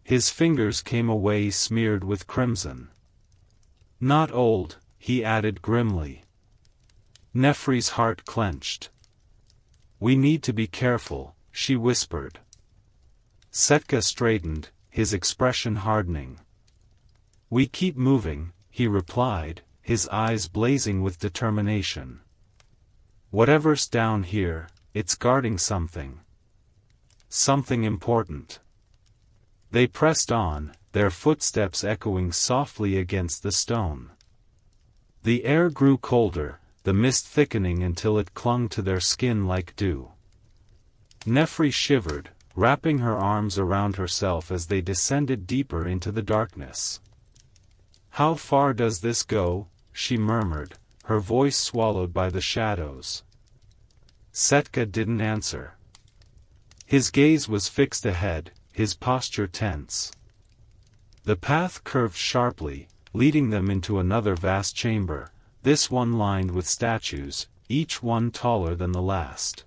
His fingers came away smeared with crimson. "Not old," he added grimly. Nefri's heart clenched. "We need to be careful," she whispered. Setka straightened, his expression hardening. "We keep moving," he replied, his eyes blazing with determination. "Whatever's down here, it's guarding something. Something important." They pressed on, their footsteps echoing softly against the stone. The air grew colder, the mist thickening until it clung to their skin like dew. Nefri shivered, wrapping her arms around herself as they descended deeper into the darkness. "How far does this go?" she murmured, her voice swallowed by the shadows. Setka didn't answer. His gaze was fixed ahead, his posture tense. The path curved sharply, leading them into another vast chamber, this one lined with statues, each one taller than the last.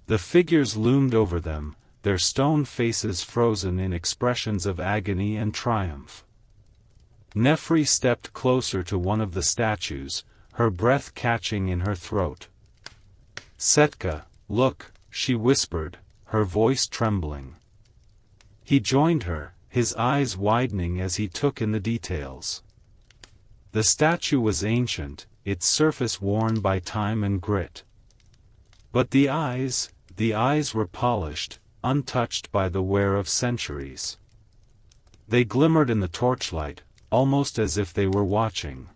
The figures loomed over them, their stone faces frozen in expressions of agony and triumph. Nefri stepped closer to one of the statues, her breath catching in her throat. "Setka, look," she whispered, her voice trembling. He joined her, his eyes widening as he took in the details. The statue was ancient, its surface worn by time and grit. But the eyes were polished, untouched by the wear of centuries. They glimmered in the torchlight, almost as if they were watching.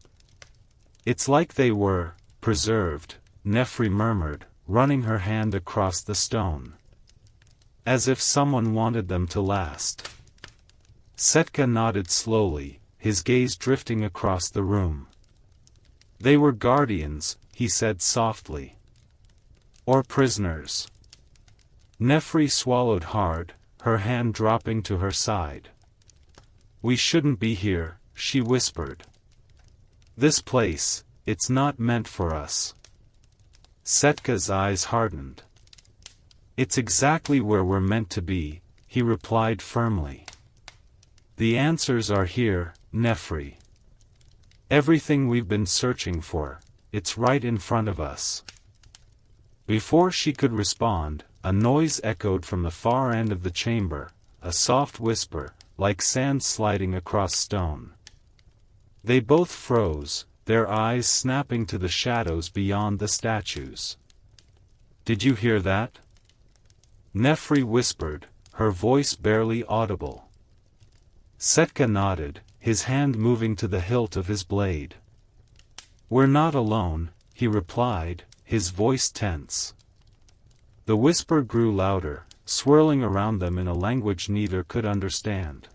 "It's like they were preserved," Nefri murmured, running her hand across the stone. "As if someone wanted them to last." Setka nodded slowly, his gaze drifting across the room. "They were guardians," he said softly. "Or prisoners." Nefri swallowed hard, her hand dropping to her side. "We shouldn't be here," she whispered. "This place, it's not meant for us." Setka's eyes hardened. "It's exactly where we're meant to be," he replied firmly. "The answers are here, Nefri. Everything we've been searching for, it's right in front of us." Before she could respond, a noise echoed from the far end of the chamber, a soft whisper, like sand sliding across stone. They both froze, their eyes snapping to the shadows beyond the statues. "Did you hear that?" Nefri whispered, her voice barely audible. Setka nodded, his hand moving to the hilt of his blade. "We're not alone," he replied, his voice tense. The whisper grew louder, swirling around them in a language neither could understand.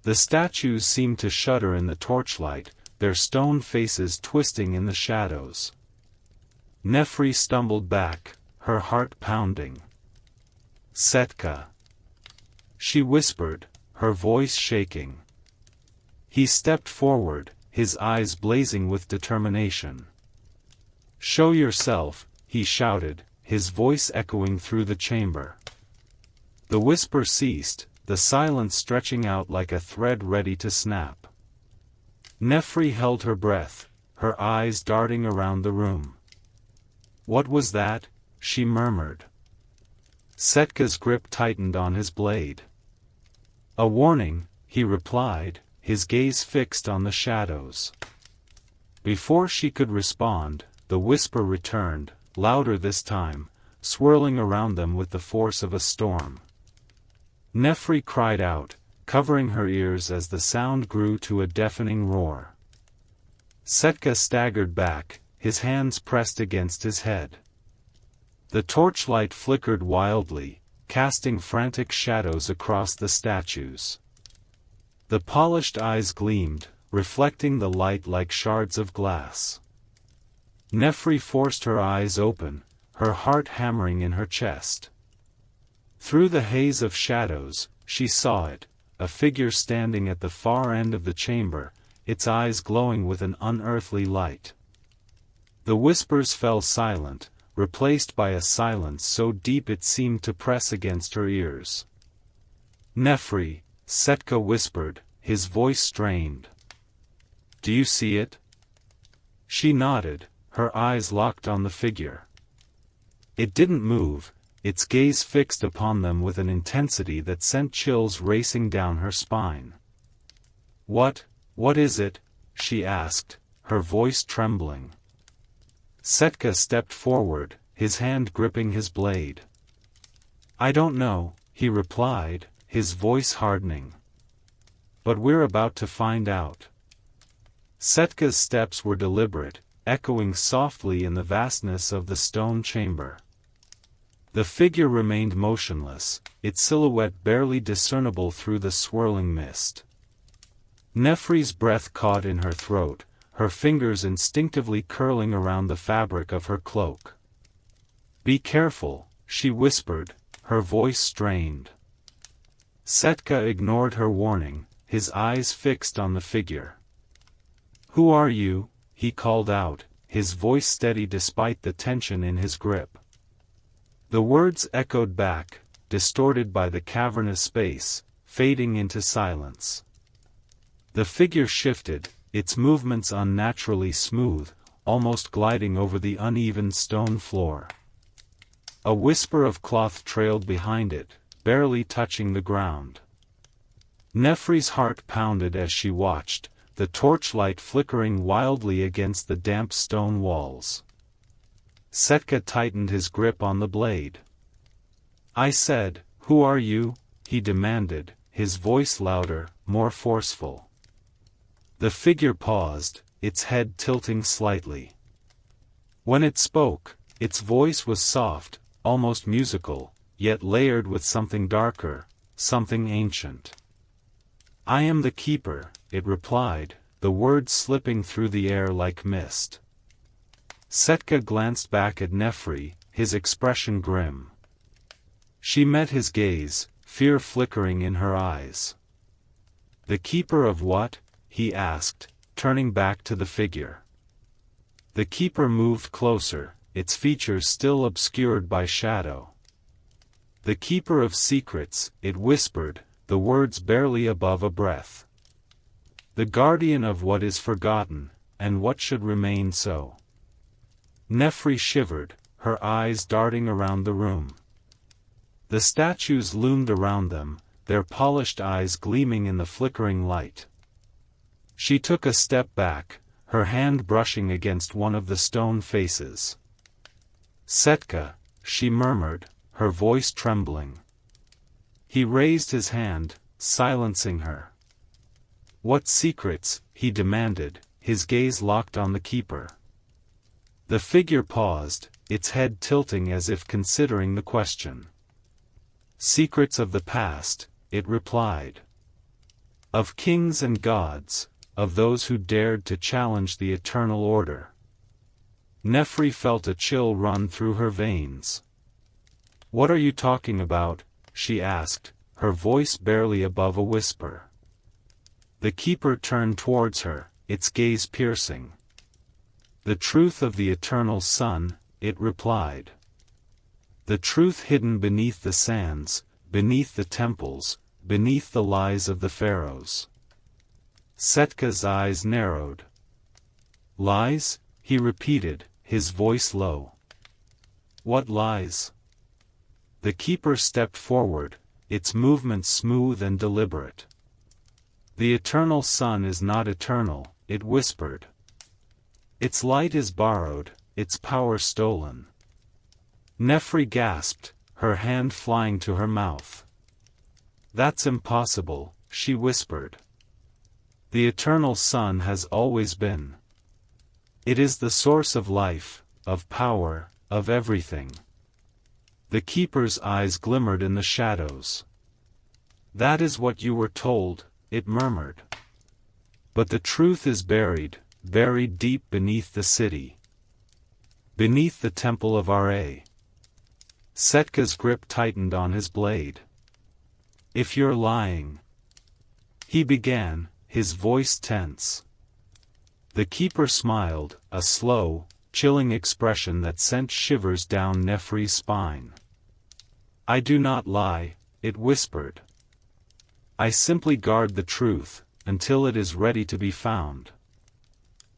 The statues seemed to shudder in the torchlight, their stone faces twisting in the shadows. Nefri stumbled back, her heart pounding. "Setka," she whispered, her voice shaking. He stepped forward, his eyes blazing with determination. "Show yourself," he shouted, his voice echoing through the chamber. The whisper ceased, the silence stretching out like a thread ready to snap. Nefri held her breath, her eyes darting around the room. "What was that?" she murmured. Setka's grip tightened on his blade. "A warning," he replied, his gaze fixed on the shadows. Before she could respond, the whisper returned, louder this time, swirling around them with the force of a storm. Nefri cried out, covering her ears as the sound grew to a deafening roar. Setka staggered back, his hands pressed against his head. The torchlight flickered wildly, casting frantic shadows across the statues. The polished eyes gleamed, reflecting the light like shards of glass. Nefri forced her eyes open, her heart hammering in her chest. Through the haze of shadows, she saw it, a figure standing at the far end of the chamber, its eyes glowing with an unearthly light. The whispers fell silent, replaced by a silence so deep it seemed to press against her ears. "Nefri," Setka whispered, his voice strained. "Do you see it?" She nodded, her eyes locked on the figure. It didn't move, its gaze fixed upon them with an intensity that sent chills racing down her spine. What is it?" she asked, her voice trembling. Setka stepped forward, his hand gripping his blade. "I don't know," he replied, his voice hardening. "But we're about to find out." Setka's steps were deliberate, echoing softly in the vastness of the stone chamber. The figure remained motionless, its silhouette barely discernible through the swirling mist. Nefri's breath caught in her throat, her fingers instinctively curling around the fabric of her cloak. "Be careful," she whispered, her voice strained. Setka ignored her warning, his eyes fixed on the figure. "Who are you?" he called out, his voice steady despite the tension in his grip. The words echoed back, distorted by the cavernous space, fading into silence. The figure shifted, its movements unnaturally smooth, almost gliding over the uneven stone floor. A whisper of cloth trailed behind it, barely touching the ground. Nefri's heart pounded as she watched, the torchlight flickering wildly against the damp stone walls. Setka tightened his grip on the blade. "I said, who are you?" he demanded, his voice louder, more forceful. The figure paused, its head tilting slightly. When it spoke, its voice was soft, almost musical, yet layered with something darker, something ancient. "I am the keeper," it replied, the words slipping through the air like mist. Setka glanced back at Nefri, his expression grim. She met his gaze, fear flickering in her eyes. "The keeper of what?" he asked, turning back to the figure. The keeper moved closer, its features still obscured by shadow. "The keeper of secrets," it whispered, the words barely above a breath. "The guardian of what is forgotten, and what should remain so." Nefri shivered, her eyes darting around the room. The statues loomed around them, their polished eyes gleaming in the flickering light. She took a step back, her hand brushing against one of the stone faces. "Setka," she murmured, her voice trembling. He raised his hand, silencing her. "What secrets?" he demanded, his gaze locked on the keeper. The figure paused, its head tilting as if considering the question. "Secrets of the past," it replied. "Of kings and gods, of those who dared to challenge the eternal order." Nefri felt a chill run through her veins. "What are you talking about?" she asked, her voice barely above a whisper. The keeper turned towards her, its gaze piercing. "The truth of the eternal sun," it replied. The truth hidden beneath the sands, beneath the temples, beneath the lies of the pharaohs. Setka's eyes narrowed. Lies? He repeated, his voice low. What lies? The keeper stepped forward, its movements smooth and deliberate. The eternal sun is not eternal, it whispered. Its light is borrowed, its power stolen. Nefri gasped, her hand flying to her mouth. That's impossible, she whispered. The eternal sun has always been. It is the source of life, of power, of everything. The keeper's eyes glimmered in the shadows. That is what you were told, it murmured. But the truth is buried, buried deep beneath the city. Beneath the temple of Ra. Setka's grip tightened on his blade. If you're lying, he began, his voice tense. The keeper smiled, a slow, chilling expression that sent shivers down Nefri's spine. I do not lie, it whispered. I simply guard the truth, until it is ready to be found.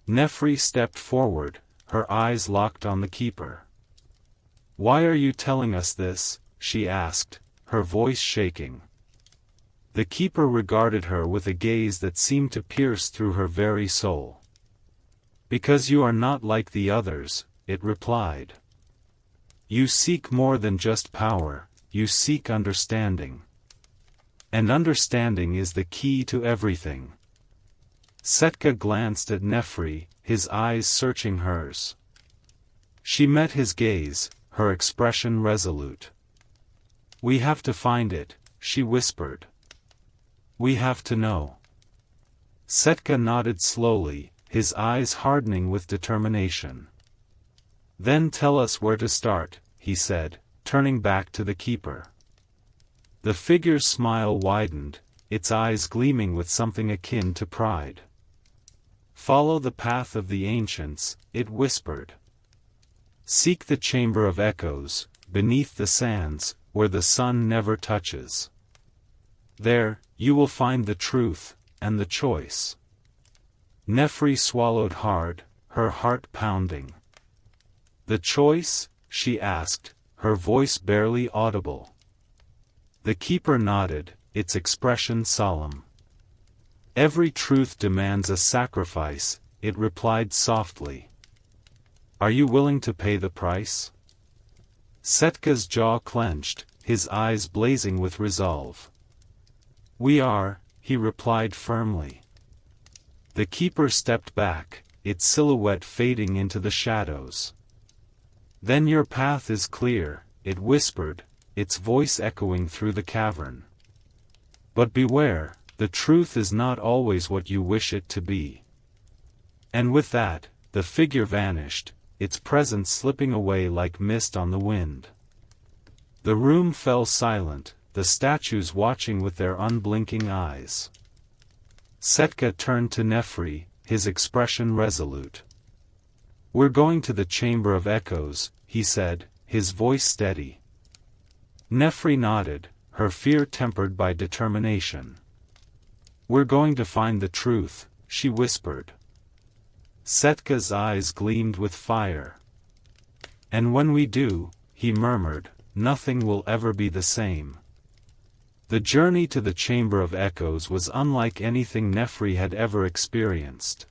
Nefri stepped forward, her eyes locked on the keeper. Why are you telling us this? She asked, her voice shaking. The keeper regarded her with a gaze that seemed to pierce through her very soul. Because you are not like the others, it replied. You seek more than just power, you seek understanding. And understanding is the key to everything. Setka glanced at Nefri, his eyes searching hers. She met his gaze, her expression resolute. We have to find it, she whispered. We have to know. Setka nodded slowly, his eyes hardening with determination. Then tell us where to start, he said, turning back to the keeper. The figure's smile widened, its eyes gleaming with something akin to pride. Follow the path of the ancients, it whispered. Seek the chamber of echoes, beneath the sands, where the sun never touches. There, you will find the truth, and the choice. Nefri swallowed hard, her heart pounding. The choice? She asked, her voice barely audible. The keeper nodded, its expression solemn. Every truth demands a sacrifice, it replied softly. Are you willing to pay the price? Setka's jaw clenched, his eyes blazing with resolve. We are, he replied firmly. The keeper stepped back, its silhouette fading into the shadows. Then your path is clear, it whispered, its voice echoing through the cavern. But beware, the truth is not always what you wish it to be. And with that, the figure vanished, its presence slipping away like mist on the wind. The room fell silent, the statues watching with their unblinking eyes. Setka turned to Nefri, his expression resolute. We're going to the Chamber of Echoes, he said, his voice steady. Nefri nodded, her fear tempered by determination. We're going to find the truth, she whispered. Setka's eyes gleamed with fire. And when we do, he murmured, nothing will ever be the same. The journey to the Chamber of Echoes was unlike anything Nefri had ever experienced.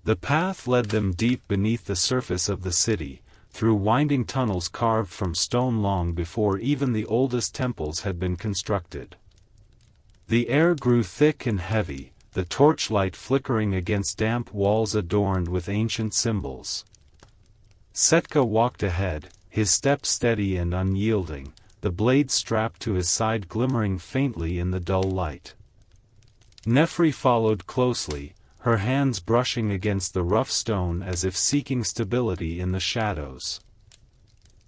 The path led them deep beneath the surface of the city, through winding tunnels carved from stone long before even the oldest temples had been constructed. The air grew thick and heavy, the torchlight flickering against damp walls adorned with ancient symbols. Setka walked ahead, his step steady and unyielding, the blade strapped to his side glimmering faintly in the dull light. Nefri followed closely, her hands brushing against the rough stone as if seeking stability in the shadows.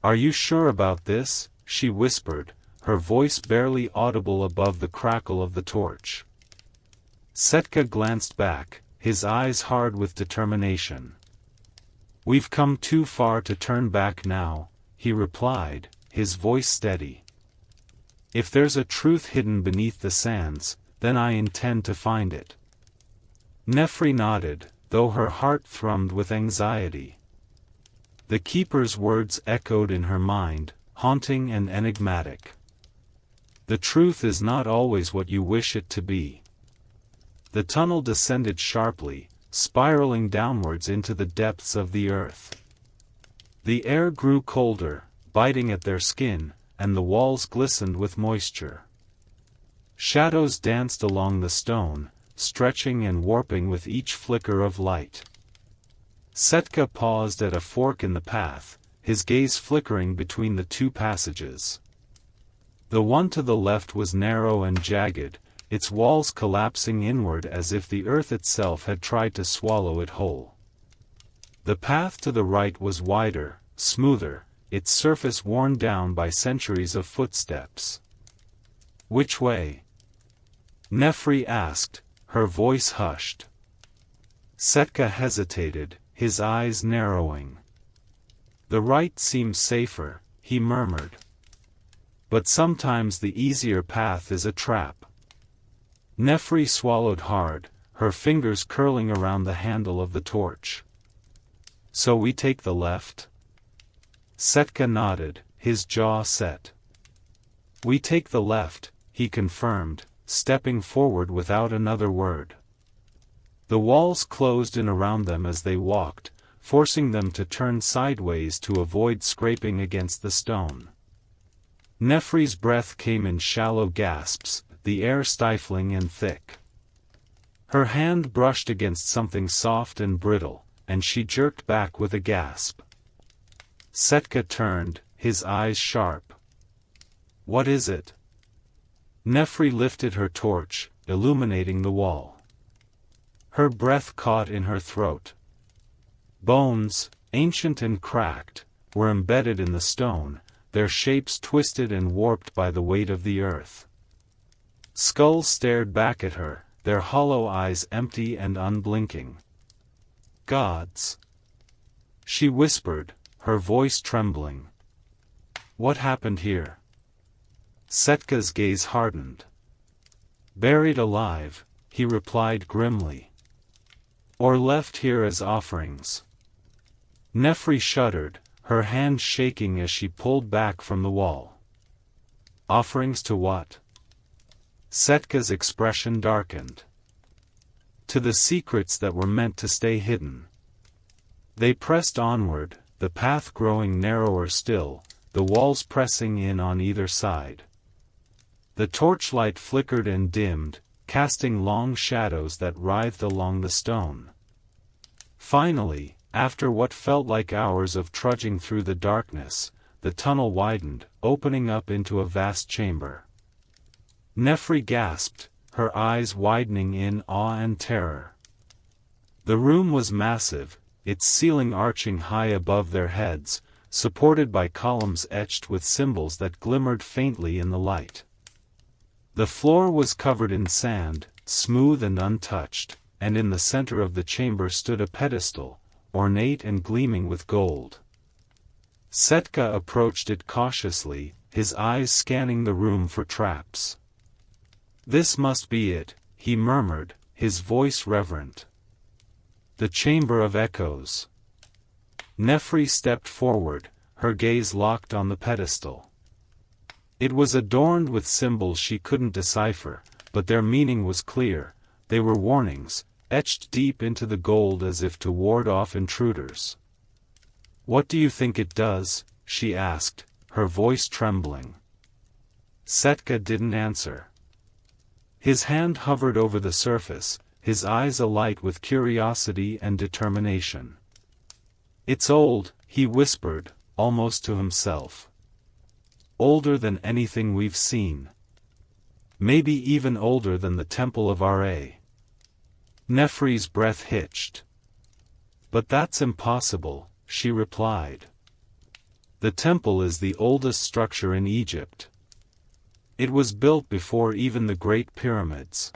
Are you sure about this? She whispered, her voice barely audible above the crackle of the torch. Setka glanced back, his eyes hard with determination. We've come too far to turn back now, he replied, his voice steady. If there's a truth hidden beneath the sands, then I intend to find it. Nefri nodded, though her heart thrummed with anxiety. The keeper's words echoed in her mind, haunting and enigmatic. The truth is not always what you wish it to be. The tunnel descended sharply, spiraling downwards into the depths of the earth. The air grew colder, biting at their skin, and the walls glistened with moisture. Shadows danced along the stone, stretching and warping with each flicker of light. Setka paused at a fork in the path, his gaze flickering between the two passages. The one to the left was narrow and jagged, its walls collapsing inward as if the earth itself had tried to swallow it whole. The path to the right was wider, smoother, its surface worn down by centuries of footsteps. "Which way?" Nefri asked, her voice hushed. Setka hesitated, his eyes narrowing. "The right seems safer," he murmured. "But sometimes the easier path is a trap." Nefri swallowed hard, her fingers curling around the handle of the torch. "So we take the left?" Setka nodded, his jaw set. "We take the left," he confirmed, stepping forward without another word. The walls closed in around them as they walked, forcing them to turn sideways to avoid scraping against the stone. Nefri's breath came in shallow gasps, the air stifling and thick. Her hand brushed against something soft and brittle, and she jerked back with a gasp. Setka turned, his eyes sharp. "What is it?" Nefri lifted her torch, illuminating the wall. Her breath caught in her throat. Bones, ancient and cracked, were embedded in the stone, their shapes twisted and warped by the weight of the earth. Skulls stared back at her, their hollow eyes empty and unblinking. "Gods!" she whispered, her voice trembling. "What happened here?" Setka's gaze hardened. "Buried alive," he replied grimly. "Or left here as offerings." Nefri shuddered, her hand shaking as she pulled back from the wall. "Offerings to what?" Setka's expression darkened. "To the secrets that were meant to stay hidden." They pressed onward, the path growing narrower still, the walls pressing in on either side. The torchlight flickered and dimmed, casting long shadows that writhed along the stone. Finally, after what felt like hours of trudging through the darkness, the tunnel widened, opening up into a vast chamber. Nefri gasped, her eyes widening in awe and terror. The room was massive, its ceiling arching high above their heads, supported by columns etched with symbols that glimmered faintly in the light. The floor was covered in sand, smooth and untouched, and in the center of the chamber stood a pedestal, ornate and gleaming with gold. Setka approached it cautiously, his eyes scanning the room for traps. "This must be it," he murmured, his voice reverent. "The Chamber of Echoes." Nefri stepped forward, her gaze locked on the pedestal. It was adorned with symbols she couldn't decipher, but their meaning was clear. They were warnings, etched deep into the gold as if to ward off intruders. "What do you think it does?" she asked, her voice trembling. Setka didn't answer. His hand hovered over the surface, his eyes alight with curiosity and determination. "It's old," he whispered, almost to himself. "Older than anything we've seen. Maybe even older than the Temple of Ra." Nefri's breath hitched. "But that's impossible," she replied. "The temple is the oldest structure in Egypt. It was built before even the Great Pyramids."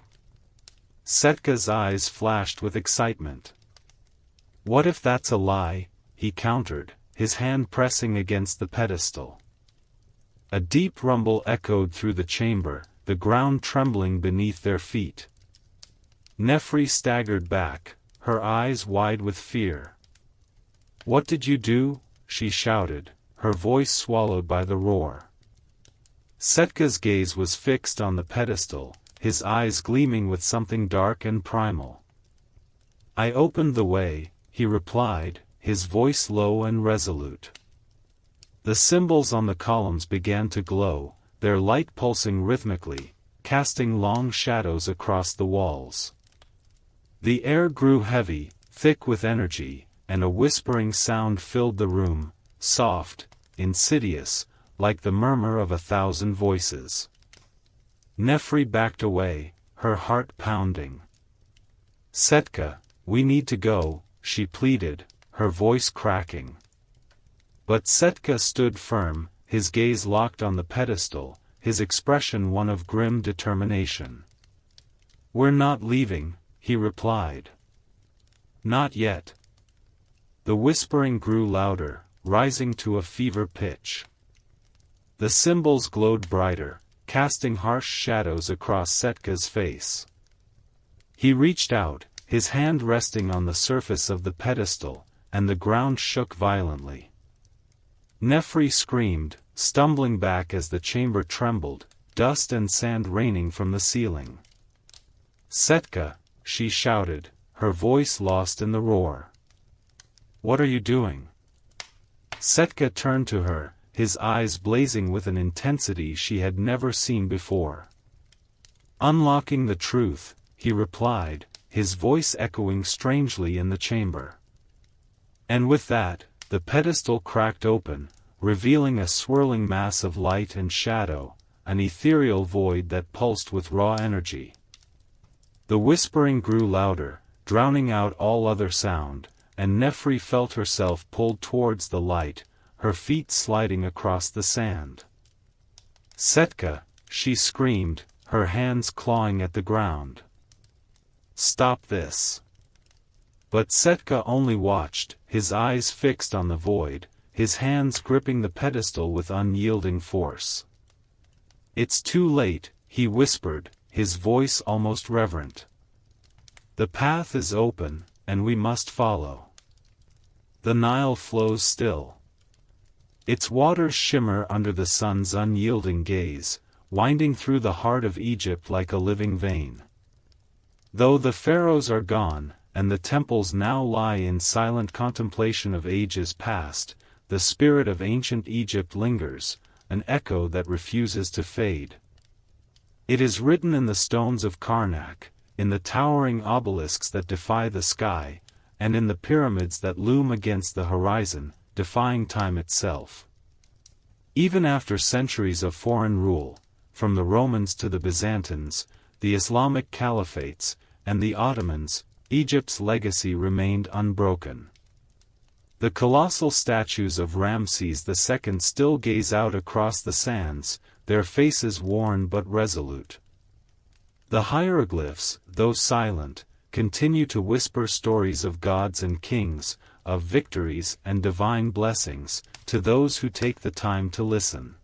Setka's eyes flashed with excitement. "What if that's a lie?" he countered, his hand pressing against the pedestal. A deep rumble echoed through the chamber, the ground trembling beneath their feet. Nefri staggered back, her eyes wide with fear. "What did you do?" she shouted, her voice swallowed by the roar. Setka's gaze was fixed on the pedestal, his eyes gleaming with something dark and primal. "I opened the way," he replied, his voice low and resolute. The symbols on the columns began to glow, their light pulsing rhythmically, casting long shadows across the walls. The air grew heavy, thick with energy, and a whispering sound filled the room, soft, insidious, like the murmur of 1,000 voices. Nefri backed away, her heart pounding. "Setka, we need to go," she pleaded, her voice cracking. But Setka stood firm, his gaze locked on the pedestal, his expression one of grim determination. "We're not leaving," he replied. "Not yet." The whispering grew louder, rising to a fever pitch. The symbols glowed brighter, casting harsh shadows across Setka's face. He reached out, his hand resting on the surface of the pedestal, and the ground shook violently. Nefri screamed, stumbling back as the chamber trembled, dust and sand raining from the ceiling. "Setka," she shouted, her voice lost in the roar. "What are you doing?" Setka turned to her, his eyes blazing with an intensity she had never seen before. "Unlocking the truth," he replied, his voice echoing strangely in the chamber. And with that, the pedestal cracked open, revealing a swirling mass of light and shadow, an ethereal void that pulsed with raw energy. The whispering grew louder, drowning out all other sound, and Nefri felt herself pulled towards the light, her feet sliding across the sand. "Setka," she screamed, her hands clawing at the ground. "Stop this." But Setka only watched, his eyes fixed on the void, his hands gripping the pedestal with unyielding force. "It's too late," he whispered, his voice almost reverent. "The path is open, and we must follow. The Nile flows still. Its waters shimmer under the sun's unyielding gaze, winding through the heart of Egypt like a living vein. Though the pharaohs are gone, and the temples now lie in silent contemplation of ages past, the spirit of ancient Egypt lingers, an echo that refuses to fade. It is written in the stones of Karnak, in the towering obelisks that defy the sky, and in the pyramids that loom against the horizon, defying time itself. Even after centuries of foreign rule, from the Romans to the Byzantines, the Islamic caliphates, and the Ottomans, Egypt's legacy remained unbroken. The colossal statues of Ramses II still gaze out across the sands, their faces worn but resolute. The hieroglyphs, though silent, continue to whisper stories of gods and kings, of victories and divine blessings, to those who take the time to listen.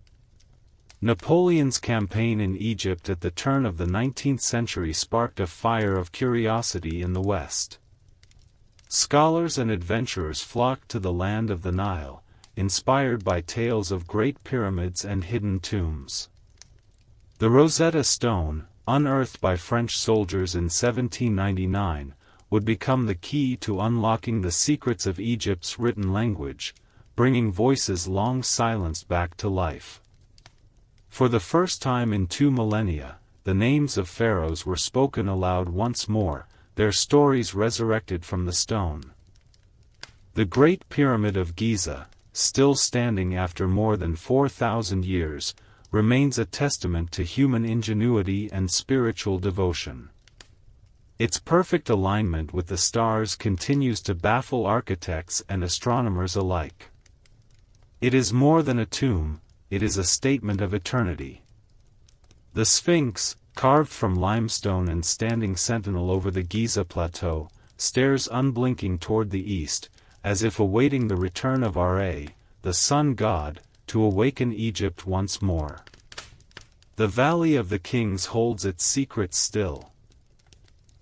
Napoleon's campaign in Egypt at the turn of the 19th century sparked a fire of curiosity in the West. Scholars and adventurers flocked to the land of the Nile, inspired by tales of great pyramids and hidden tombs. The Rosetta Stone, unearthed by French soldiers in 1799, would become the key to unlocking the secrets of Egypt's written language, bringing voices long silenced back to life. For the first time in 2 millennia, the names of pharaohs were spoken aloud once more, their stories resurrected from the stone. The Great Pyramid of Giza, still standing after more than 4,000 years, remains a testament to human ingenuity and spiritual devotion. Its perfect alignment with the stars continues to baffle architects and astronomers alike. It is more than a tomb, it is a statement of eternity. The Sphinx, carved from limestone and standing sentinel over the Giza plateau, stares unblinking toward the east, as if awaiting the return of Ra, the sun god, to awaken Egypt once more. The Valley of the Kings holds its secrets still.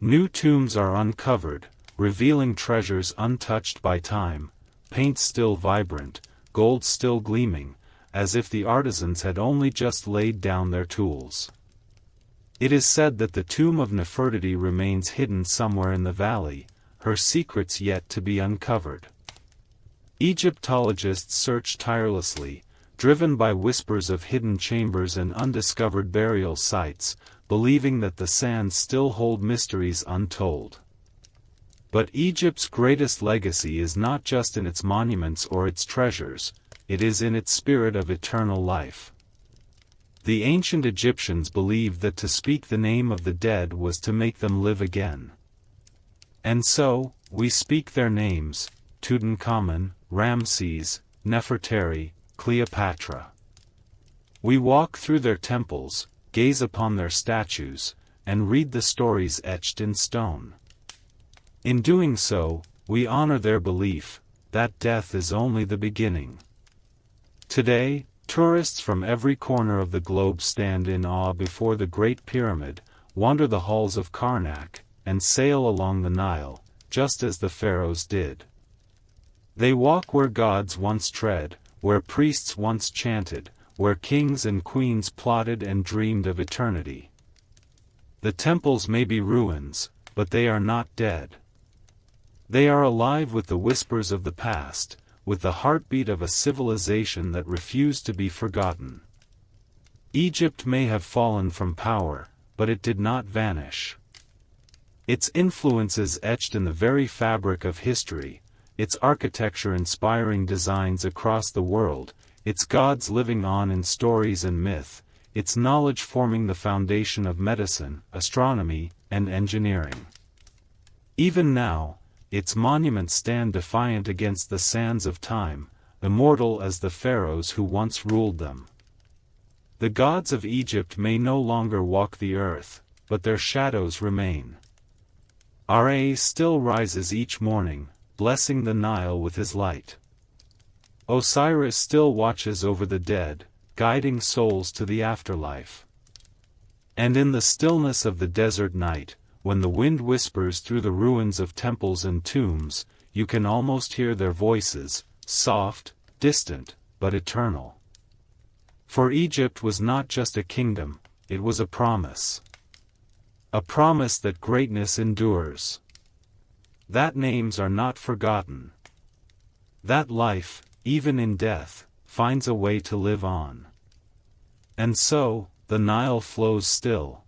New tombs are uncovered, revealing treasures untouched by time, paint still vibrant, gold still gleaming, as if the artisans had only just laid down their tools. It is said that the tomb of Nefertiti remains hidden somewhere in the valley, her secrets yet to be uncovered. Egyptologists search tirelessly, driven by whispers of hidden chambers and undiscovered burial sites, believing that the sands still hold mysteries untold. But Egypt's greatest legacy is not just in its monuments or its treasures, it is in its spirit of eternal life. The ancient Egyptians believed that to speak the name of the dead was to make them live again. And so, we speak their names: Tutankhamun, Ramses, Nefertari, Cleopatra. We walk through their temples, gaze upon their statues, and read the stories etched in stone. In doing so, we honor their belief that death is only the beginning. Today, tourists from every corner of the globe stand in awe before the Great Pyramid, wander the halls of Karnak, and sail along the Nile, just as the pharaohs did. They walk where gods once tread, where priests once chanted, where kings and queens plotted and dreamed of eternity. The temples may be ruins, but they are not dead. They are alive with the whispers of the past, with the heartbeat of a civilization that refused to be forgotten. Egypt may have fallen from power, but it did not vanish. Its influence is etched in the very fabric of history, its architecture inspiring designs across the world, its gods living on in stories and myth, its knowledge forming the foundation of medicine, astronomy, and engineering. Even now, its monuments stand defiant against the sands of time, immortal as the pharaohs who once ruled them. The gods of Egypt may no longer walk the earth, but their shadows remain. Ra still rises each morning, blessing the Nile with his light. Osiris still watches over the dead, guiding souls to the afterlife. And in the stillness of the desert night, when the wind whispers through the ruins of temples and tombs, you can almost hear their voices, soft, distant, but eternal. For Egypt was not just a kingdom, it was a promise. A promise that greatness endures. That names are not forgotten. That life, even in death, finds a way to live on. And so, the Nile flows still.